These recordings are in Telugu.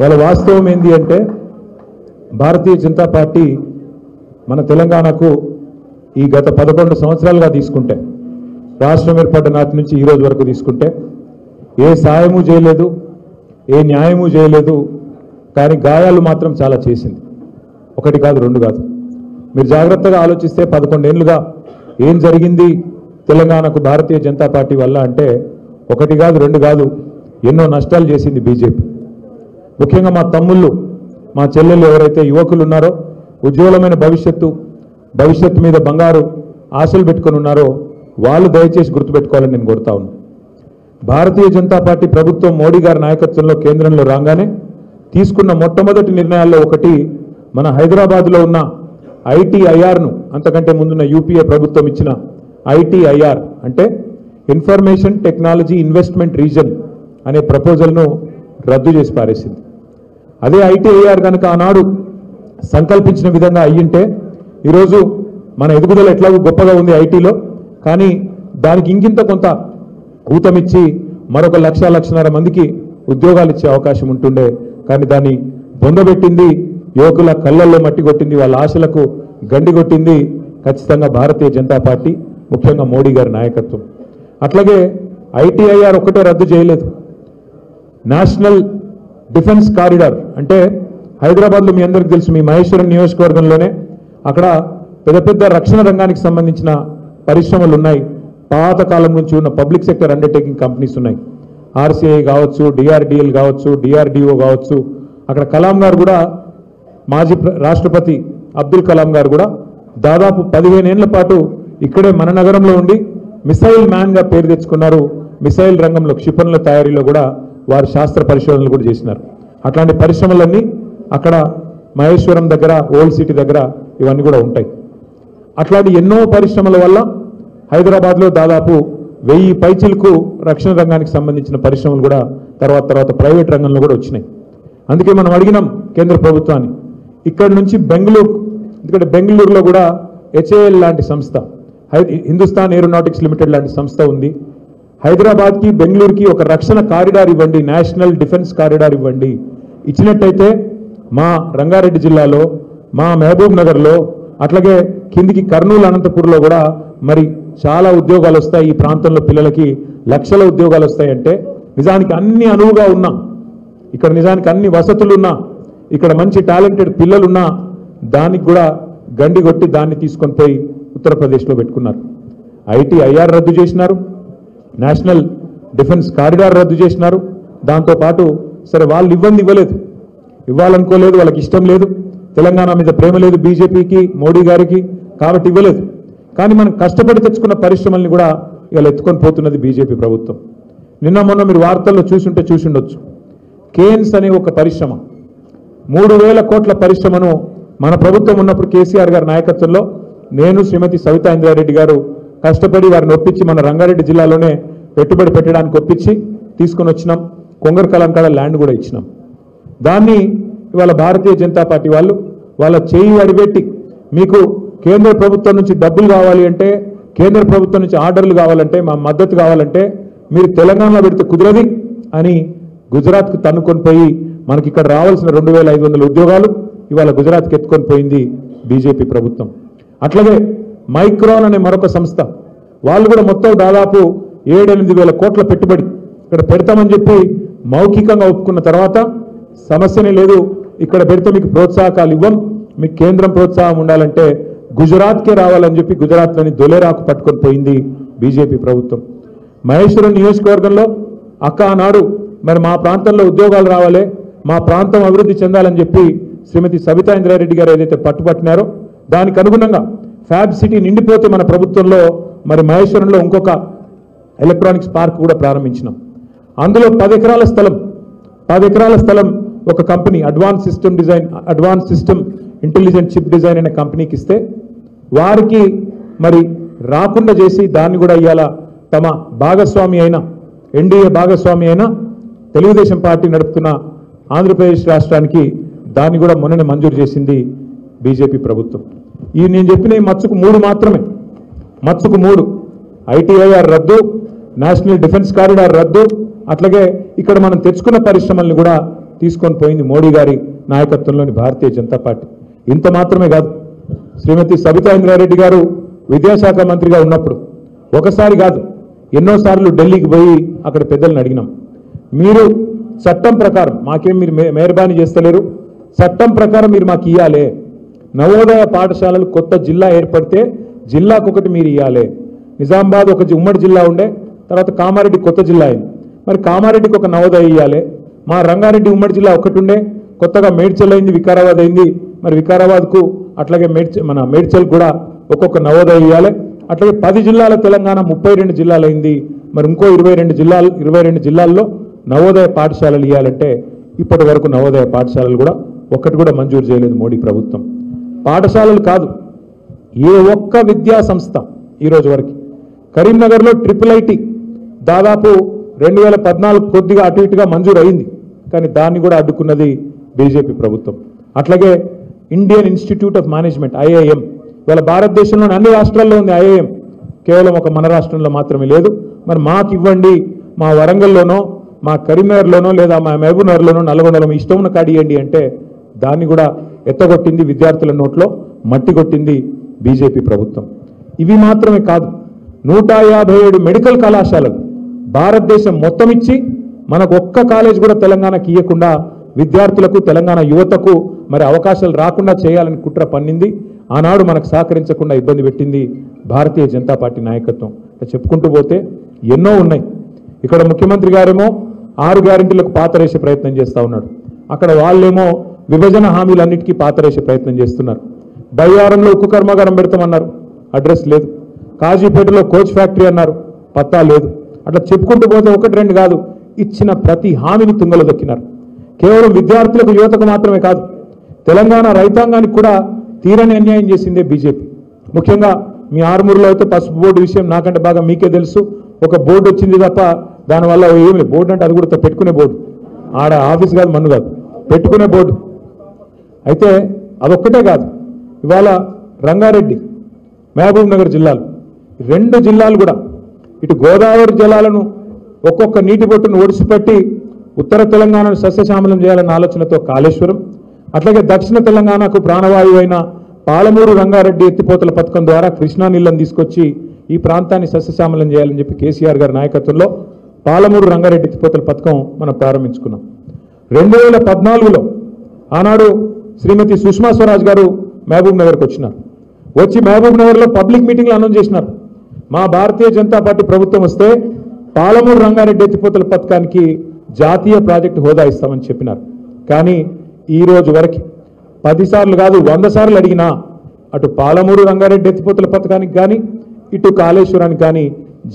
వాళ్ళ వాస్తవం ఏంది అంటే భారతీయ జనతా పార్టీ మన తెలంగాణకు ఈ గత 11 సంవత్సరాలుగా తీసుకుంటే రాష్ట్రం ఏర్పడ్డ నాటి నుంచి ఈ రోజు వరకు తీసుకుంటే ఏ సాయము చేయలేదు, ఏ న్యాయము చేయలేదు, కానీ గాయాలు మాత్రం చాలా చేసింది. ఒకటి కాదు, రెండు కాదు. మీరు జాగ్రత్తగా ఆలోచిస్తే 11 ఏళ్లుగా ఏం జరిగింది తెలంగాణకు భారతీయ జనతా పార్టీ వల్ల అంటే ఒకటి కాదు, రెండు కాదు, ఎన్నో నష్టాలు చేసింది బీజేపీ. ముఖ్యంగా మా తమ్ముళ్ళు, మా చెల్లెళ్ళు ఎవరైతే యువకులు ఉన్నారో, ఉజ్వలమైన భవిష్యత్తు మీద బంగారు ఆశలు పెట్టుకొని ఉన్నారో వాళ్ళు దయచేసి గుర్తుపెట్టుకోవాలని నేను కోరుతా ఉన్నాను. భారతీయ జనతా పార్టీ ప్రభుత్వం మోడీ గారి నాయకత్వంలో కేంద్రంలో రాగానే తీసుకున్న మొట్టమొదటి నిర్ణయాల్లో ఒకటి మన హైదరాబాద్లో ఉన్న ఐటీఐఆర్ను, అంతకంటే ముందున్న యూపీఏ ప్రభుత్వం ఇచ్చిన ఐటీఐఆర్ అంటే ఇన్ఫర్మేషన్ టెక్నాలజీ ఇన్వెస్ట్మెంట్ రీజన్ అనే ప్రపోజల్ను రద్దు చేసి పారేసింది. అదే ఐటీఐఆర్ కనుక ఆనాడు సంకల్పించిన విధంగా అయ్యింటే ఈరోజు మన ఎదుగుదల ఎట్లాగో గొప్పగా ఉంది ఐటీలో, కానీ దానికి ఇంకింత కొంత ఊతమిచ్చి మరొక 1,00,00,000 మందికి ఉద్యోగాలు ఇచ్చే అవకాశం ఉంటుండే. కానీ దాన్ని పొందబెట్టింది, యువకుల కళ్ళల్లో మట్టి కొట్టింది, వాళ్ళ ఆశలకు గండి కొట్టింది ఖచ్చితంగా భారతీయ జనతా పార్టీ, ముఖ్యంగా మోడీ గారి నాయకత్వం. అట్లాగే ఐటీఐఆర్ ఒక్కటే రద్దు చేయలేదు. నేషనల్ డిఫెన్స్ కారిడార్ అంటే హైదరాబాద్లో మీ అందరికీ తెలుసు, మీ మహేశ్వరం నియోజకవర్గంలోనే అక్కడ పెద్ద పెద్ద రక్షణ రంగానికి సంబంధించిన పరిశ్రమలు ఉన్నాయి. పాతకాలం నుంచి ఉన్న పబ్లిక్ సెక్టర్ అండర్టేకింగ్ కంపెనీస్ ఉన్నాయి. ఆర్సీఐ కావచ్చు, డిఆర్డిఎల్ కావచ్చు, డిఆర్డిఓ కావచ్చు. అక్కడ కలాం గారు కూడా, మాజీ రాష్ట్రపతి అబ్దుల్ కలాం గారు కూడా దాదాపు 15 ఏళ్ల పాటు ఇక్కడే మన నగరంలో ఉండి మిసైల్ మ్యాన్గా పేరు తెచ్చుకున్నారు. మిసైల్ రంగంలో, క్షిపణుల తయారీలో కూడా వారు శాస్త్ర పరిశోధనలు కూడా చేసినారు. అట్లాంటి పరిశ్రమలన్నీ అక్కడ మహేశ్వరం దగ్గర, ఓల్డ్ సిటీ దగ్గర ఇవన్నీ కూడా ఉంటాయి. అట్లాంటి ఎన్నో పరిశ్రమల వల్ల హైదరాబాద్లో దాదాపు 1000 పైచిలకు రక్షణ రంగానికి సంబంధించిన పరిశ్రమలు కూడా తర్వాత ప్రైవేట్ రంగంలో కూడా వచ్చినాయి. అందుకే మనం అడిగినాం కేంద్ర ప్రభుత్వాన్ని, ఇక్కడి నుంచి బెంగళూరు, ఎందుకంటే బెంగళూరులో కూడా హెచ్ఏఎల్ లాంటి సంస్థ, హిందుస్థాన్ ఏరోనాటిక్స్ లిమిటెడ్ లాంటి సంస్థ ఉంది. హైదరాబాద్కి బెంగళూరుకి ఒక రక్షణ కారిడార్ ఇవ్వండి, నేషనల్ డిఫెన్స్ కారిడార్ ఇవ్వండి. ఇచ్చినట్టయితే మా రంగారెడ్డి జిల్లాలో, మా మహబూబ్ నగర్లో, అట్లాగే కిందికి కర్నూలు, అనంతపూర్లో కూడా మరి చాలా ఉద్యోగాలు వస్తాయి. ఈ ప్రాంతంలో పిల్లలకి లక్షల ఉద్యోగాలు వస్తాయంటే నిజానికి అన్ని అనువుగా ఉన్నా, ఇక్కడ నిజానికి అన్ని వసతులు ఉన్నా, ఇక్కడ మంచి టాలెంటెడ్ పిల్లలున్నా దానికి కూడా గండి కొట్టి దాన్ని తీసుకొని పోయి ఉత్తరప్రదేశ్లో పెట్టుకున్నారు. ఐటీఐఆర్ రద్దు చేసినారు, నేషనల్ డిఫెన్స్ కారిడార్ రద్దు చేసినారు. దాంతోపాటు సరే వాళ్ళు ఇవ్వలేదు, ఇవ్వాలనుకోలేదు, వాళ్ళకి ఇష్టం లేదు, తెలంగాణ మీద ప్రేమ లేదు బీజేపీకి, మోడీ గారికి, కాబట్టి ఇవ్వలేదు. కానీ మనం కష్టపడి తెచ్చుకున్న పరిశ్రమల్ని కూడా ఇలా ఎత్తుకొని పోతున్నది బీజేపీ ప్రభుత్వం. నిన్న మొన్న మీరు వార్తల్లో చూసుండొచ్చు, కేన్స్ అనే ఒక పరిశ్రమ, 3000 కోట్ల పరిశ్రమను మన ప్రభుత్వం ఉన్నప్పుడు కేసీఆర్ గారి నాయకత్వంలో నేను, శ్రీమతి సవితా ఇంద్రారెడ్డి గారు కష్టపడి వారిని ఒప్పించి మన రంగారెడ్డి జిల్లాలోనే పెట్టుబడి పెట్టడానికి ఒప్పించి తీసుకొని వచ్చినాం. కొంగర్ కలంకాడ ల్యాండ్ కూడా ఇచ్చినాం. దాన్ని ఇవాళ భారతీయ జనతా పార్టీ వాళ్ళు వాళ్ళ చేయి అడిపెట్టి, మీకు కేంద్ర ప్రభుత్వం నుంచి డబ్బులు కావాలి అంటే, కేంద్ర ప్రభుత్వం నుంచి ఆర్డర్లు కావాలంటే, మా మద్దతు కావాలంటే మీరు తెలంగాణలో పెడితే కుదరది అని గుజరాత్కు తన్నుకొని పోయి మనకి ఇక్కడ రావాల్సిన 2500 ఉద్యోగాలు ఇవాళ గుజరాత్కి ఎత్తుకొని పోయింది బీజేపీ ప్రభుత్వం. అట్లాగే మైక్రాన్ అనే మరొక సంస్థ, వాళ్ళు కూడా మొత్తం దాదాపు 7-8 వేల కోట్ల పెట్టుబడి ఇక్కడ పెడతామని చెప్పి మౌఖికంగా ఒప్పుకున్న తర్వాత సమస్యనే లేదు, ఇక్కడ పెడితే మీకు ప్రోత్సాహకాలు ఇవ్వం, మీకు కేంద్రం ప్రోత్సాహం ఉండాలంటే గుజరాత్కే రావాలని చెప్పి గుజరాత్లోని దొలేరాకు పట్టుకొని పోయింది బీజేపీ ప్రభుత్వం. మహేశ్వరం నియోజకవర్గంలో ఆనాడు మరి మా ప్రాంతంలో ఉద్యోగాలు రావాలి, మా ప్రాంతం అభివృద్ధి చెందాలని చెప్పి శ్రీమతి సబితా ఇంద్రారెడ్డి గారు ఏదైతే పట్టుబట్టినారో దానికి అనుగుణంగా ఫ్యాబ్ సిటీ నిండిపోతే మన ప్రభుత్వంలో మరి మహేశ్వరంలో ఇంకొక ఎలక్ట్రానిక్స్ పార్క్ కూడా ప్రారంభించినాం. అందులో 10 ఎకరాల స్థలం ఒక company advance system intelligent chip design అనే కంపెనీకి ఇస్తే వారికి మరి రాకుండా చేసి దాన్ని కూడా ఇవాళ తమ భాగస్వామి అయిన, ఎన్డీఏ భాగస్వామి అయిన తెలుగుదేశం పార్టీ నడుపుతున్న ఆంధ్రప్రదేశ్ రాష్ట్రానికి దాన్ని కూడా మొన్ననే మంజూరు చేసింది బీజేపీ ప్రభుత్వం. ఈ నేను చెప్పిన ఈ మచ్చుకు 3 మాత్రమే, మచ్చుకు 3: ఐటీఐఆర్ రద్దు, నేషనల్ డిఫెన్స్ కారిడార్ రద్దు, అట్లాగే ఇక్కడ మనం తెచ్చుకున్న పరిశ్రమల్ని కూడా తీసుకొని పోయింది మోడీ గారి నాయకత్వంలోని భారతీయ జనతా పార్టీ. ఇంత మాత్రమే కాదు, శ్రీమతి సబితా ఇంద్రారెడ్డి గారు విద్యాశాఖ మంత్రిగా ఉన్నప్పుడు ఒకసారి కాదు ఎన్నోసార్లు ఢిల్లీకి పోయి అక్కడ పెద్దలను అడిగినాం, మీరు చట్టం ప్రకారం మాకేం మీరు మెహర్బానీ చేస్తలేరు, చట్టం ప్రకారం మీరు మాకు ఇవ్వాలి, నవోదయ పాఠశాలలు కొత్త జిల్లా ఏర్పడితే జిల్లాకు ఒకటి మీరు ఇవ్వాలి. నిజామాబాద్ ఒక ఉమ్మడి జిల్లా ఉండే, తర్వాత కామారెడ్డి కొత్త జిల్లా అయింది, మరి కామారెడ్డికి ఒక నవోదయ ఇవ్వాలి. మా రంగారెడ్డి ఉమ్మడి జిల్లా ఒకటి ఉండే, కొత్తగా మేడ్చల్ అయింది, వికారాబాద్ అయింది, మరి వికారాబాద్కు అట్లాగే మేడ్చల్ కూడా ఒక్కొక్క నవోదయ ఇవ్వాలి. అట్లాగే 10 జిల్లాల తెలంగాణ 32 జిల్లాలు అయింది, మరి ఇంకో 22 జిల్లాల్లో నవోదయ పాఠశాలలు ఇవ్వాలంటే ఇప్పటి వరకు నవోదయ పాఠశాలలు కూడా ఒక్కటి కూడా మంజూరు చేయలేదు మోడీ ప్రభుత్వం. పాఠశాలలు కాదు, ఏ ఒక్క విద్యా సంస్థ ఈరోజు వరకు కరీంనగర్లో IIIT దాదాపు 2014 కొద్దిగా అటు ఇటుగా మంజూరు అయింది, కానీ దాన్ని కూడా అడ్డుకున్నది బీజేపీ ప్రభుత్వం. అట్లాగే Indian institute of management IIM ఇవాళ భారతదేశంలోని అన్ని రాష్ట్రాల్లో ఉంది IIM, కేవలం ఒక మన రాష్ట్రంలో మాత్రమే లేదు. మరి మాకు ఇవ్వండి, మా వరంగల్లోనో మా కరీంనగర్లోనో లేదా మా మహబూబ్నగర్లోనో నల్గొండలో ఇష్టం ఉన్న కాడియండి అంటే దాన్ని కూడా ఎత్తగొట్టింది, విద్యార్థుల నోట్లో మట్టి కొట్టింది బీజేపీ ప్రభుత్వం. ఇవి మాత్రమే కాదు, 157 మెడికల్ కళాశాలలు భారతదేశం మొత్తం ఇచ్చి మనకు ఒక్క కాలేజ్ కూడా తెలంగాణకి ఇవ్వకుండా విద్యార్థులకు తెలంగాణ యువతకు మరి అవకాశాలు రాకుండా చేయాలని కుట్ర పన్నింది. ఆనాడు మనకు సహకరించకుండా ఇబ్బంది పెట్టింది భారతీయ జనతా పార్టీ నాయకత్వం. చెప్పుకుంటూ పోతే ఎన్నో ఉన్నాయి. ఇక్కడ ముఖ్యమంత్రి గారేమో 6 గ్యారెంటీలకు పాతరేసే ప్రయత్నం చేస్తూ ఉన్నాడు, అక్కడ వాళ్ళేమో విభజన హామీలన్నిటికీ పాతరేసే ప్రయత్నం చేస్తున్నారు. బయ్యారంలో ఉక్కు కర్మాగారం పెడతామన్నారు, అడ్రస్ లేదు. కాజీపేటలో కోచ్ ఫ్యాక్టరీ అన్నారు, పత్తా లేదు. అట్లా చెప్పుకుంటూ పోతే 1-2 కాదు, ఇచ్చిన ప్రతి హామీని తుంగలో దొక్కినారు. కేవలం విద్యార్థులకు యువతకు మాత్రమే కాదు, తెలంగాణ రైతాంగానికి కూడా తీరని అన్యాయం చేసిందే బీజేపీ. ముఖ్యంగా మీ ఆర్మూరులో అయితే పసుపు బోర్డు విషయం నాకంటే బాగా మీకే తెలుసు. ఒక బోర్డు వచ్చింది తప్ప దానివల్ల ఏమి లేదు. బోర్డు అంటే అది కూడా పెట్టుకునే బోర్డు, ఆడ ఆఫీస్ కాదు, మన్ను కాదు, పెట్టుకునే బోర్డు. అయితే అదొక్కటే కాదు, ఇవాళ రంగారెడ్డి మహబూబ్ నగర్ జిల్లాలు 2 జిల్లాలు కూడా ఇటు గోదావరి జలాలను ఒక్కొక్క నీటి బొట్టును ఒడిసిపెట్టి ఉత్తర తెలంగాణను సస్యశ్యామలం చేయాలన్న ఆలోచనతో కాళేశ్వరం, అట్లాగే దక్షిణ తెలంగాణకు ప్రాణవాయువు అయిన పాలమూరు రంగారెడ్డి ఎత్తిపోతల పథకం ద్వారా కృష్ణా నీళ్లను తీసుకొచ్చి ఈ ప్రాంతాన్ని సస్యశ్యామలం చేయాలని చెప్పి కేసీఆర్ గారి నాయకత్వంలో పాలమూరు రంగారెడ్డి ఎత్తిపోతల పథకం మనం ప్రారంభించుకున్నాం. 2014లో ఆనాడు శ్రీమతి సుష్మా స్వరాజ్ గారు మహబూబ్ నగర్కి వచ్చినారు. వచ్చి మహబూబ్ నగర్లో పబ్లిక్ మీటింగ్లు అనౌన్స్ చేసినారు, మా భారతీయ జనతా పార్టీ ప్రభుత్వం వస్తే పాలమూరు రంగారెడ్డి ఎత్తిపోతల పథకానికి జాతీయ ప్రాజెక్టు హోదా ఇస్తామని చెప్పినారు. కానీ ఈ రోజు వరకు 10 సార్లు కాదు 100 సార్లు అడిగినా అటు పాలమూరు రంగారెడ్డి ఎత్తిపోతల పథకానికి కానీ ఇటు కాళేశ్వరానికి కానీ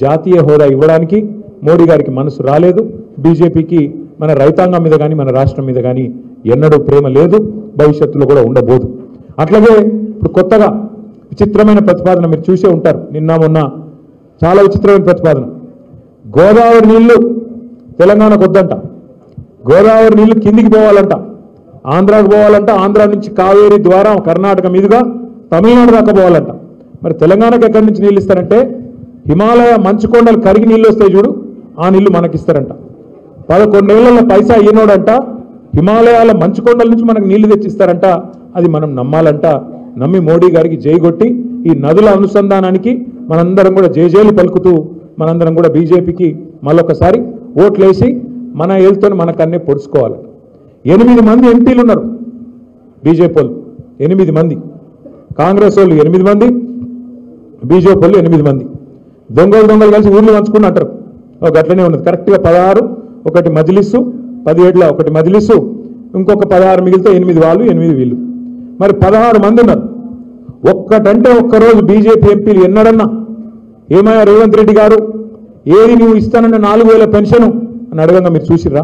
జాతీయ హోదా ఇవ్వడానికి మోడీ గారికి మనసు రాలేదు. బీజేపీకి మన రైతాంగం మీద కానీ మన రాష్ట్రం మీద కానీ ఎన్నడూ ప్రేమ లేదు, భవిష్యత్తులో కూడా ఉండబోదు. అట్లాగే ఇప్పుడు కొత్తగా విచిత్రమైన ప్రతిపాదన మీరు చూసే ఉంటారు, నిన్న మొన్న చాలా విచిత్రమైన ప్రతిపాదన. గోదావరి నీళ్లు తెలంగాణకు వద్దంట, గోదావరి నీళ్లు కిందికి పోవాలంట, ఆంధ్రాకు పోవాలంట, ఆంధ్ర నుంచి కావేరీ ద్వారా కర్ణాటక మీదుగా తమిళనాడు దాకా పోవాలంట. మరి తెలంగాణకు ఎక్కడి నుంచి నీళ్ళు ఇస్తారంటే హిమాలయ మంచు కొండలు కరిగి నీళ్ళు వస్తాయి చూడు, ఆ నీళ్లు మనకిస్తారంట. 11 ఏళ్లలో పైసా ఈనోడంట హిమాలయాల మంచు కొండల నుంచి మనకు నీళ్లు తెచ్చిస్తారంట. అది మనం నమ్మాలంట. నమ్మి మోడీ గారికి జై కొట్టి ఈ నదుల అనుసంధానానికి మనందరం కూడా జేజేలు పలుకుతూ మనందరం కూడా బీజేపీకి మళ్ళొకసారి ఓట్లేసి మన ఏళ్ళతో మనకన్నే పొడుచుకోవాలి. 8 మంది ఎంపీలు ఉన్నారు బీజేపీ వాళ్ళు, 8 మంది, కాంగ్రెస్ వాళ్ళు 8 మంది, బీజేపీ వాళ్ళు 8 మంది. దొంగలు కలిసి ఊర్లు పంచుకుని అంటారు, గట్లనే ఉన్నది. కరెక్ట్గా 16, ఒకటి మజ్లిస్సు, 17 ఒకటి మజ్లిస్సు, ఇంకొక 16 మిగిలితే 8 వాళ్ళు 8 వీళ్ళు, మరి 16 మంది ఉన్నారు. ఒక్కటంటే ఒక్కరోజు బీజేపీ ఎంపీలు ఎన్నడన్నా ఏమయ్యా రేవంత్ రెడ్డి గారు ఏది నువ్వు ఇస్తానన్న 4000 పెన్షన్ అని అడగంగా మీరు చూసిర్రా?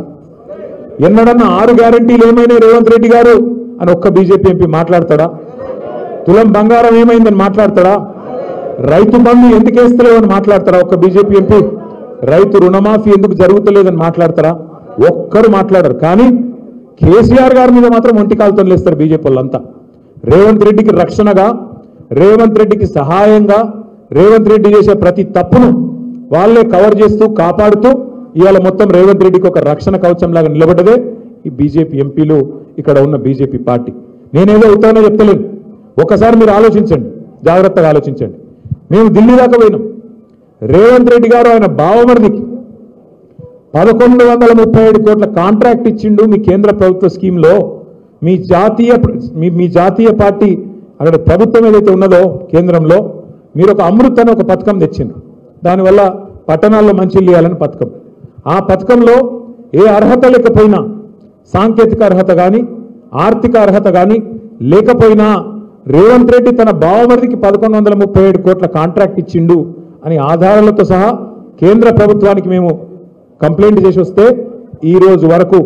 ఎన్నడన్నా 6 గ్యారెంటీలు ఏమైనా రేవంత్ రెడ్డి గారు అని ఒక్క బీజేపీ ఎంపీ మాట్లాడతాడా? తులం బంగారం ఏమైందని మాట్లాడతాడా? రైతు బంధు ఎందుకు వేస్తలేవని మాట్లాడతారా ఒక్క బీజేపీ ఎంపీ? రైతు రుణమాఫీ ఎందుకు జరుగుతలేదని మాట్లాడతారా? ఒక్కరు మాట్లాడరు. కానీ కేసీఆర్ గారి మీద మాత్రం ఒంటికాలతో లేస్తారు బీజేపీ వాళ్ళంతా. రేవంత్ రెడ్డికి రక్షణగా, రేవంత్ రెడ్డికి సహాయంగా, రేవంత్ రెడ్డి చేసే ప్రతి తప్పును వాళ్ళే కవర్ చేస్తూ కాపాడుతూ ఇవాళ మొత్తం రేవంత్ రెడ్డికి ఒక రక్షణ కవచం లాగా నిలబడ్డదే ఈ బీజేపీ ఎంపీలు, ఇక్కడ ఉన్న బీజేపీ పార్టీ. నేనేదో ఉత్తరాన చెప్తలేను, ఒకసారి మీరు ఆలోచించండి, జాగ్రత్తగా ఆలోచించండి. మేము ఢిల్లీ దాకా పోయినాం. రేవంత్ రెడ్డి గారు ఆయన బావమరిదికి 1137 కోట్ల కాంట్రాక్ట్ ఇచ్చిండు మీ కేంద్ర ప్రభుత్వ స్కీమ్లో. మీ జాతీయ పార్టీ అక్కడ ప్రభుత్వం ఏదైతే ఉన్నదో కేంద్రంలో, మీరు ఒక అమృత్ అని ఒక పథకం తెచ్చిండ్రు. దానివల్ల పట్టణాల్లో మంచిళ్ళు ఇవ్వాలని పథకం. ఆ పథకంలో ఏ అర్హత లేకపోయినా, సాంకేతిక అర్హత కానీ ఆర్థిక అర్హత కానీ లేకపోయినా రేవంత్ రెడ్డి తన బావమరిదికి 1137 కోట్ల కాంట్రాక్ట్ ఇచ్చిండు అని ఆధారాలతో సహా కేంద్ర ప్రభుత్వానికి మేము కంప్లైంట్ చేసి వస్తే ఈ రోజు వరకు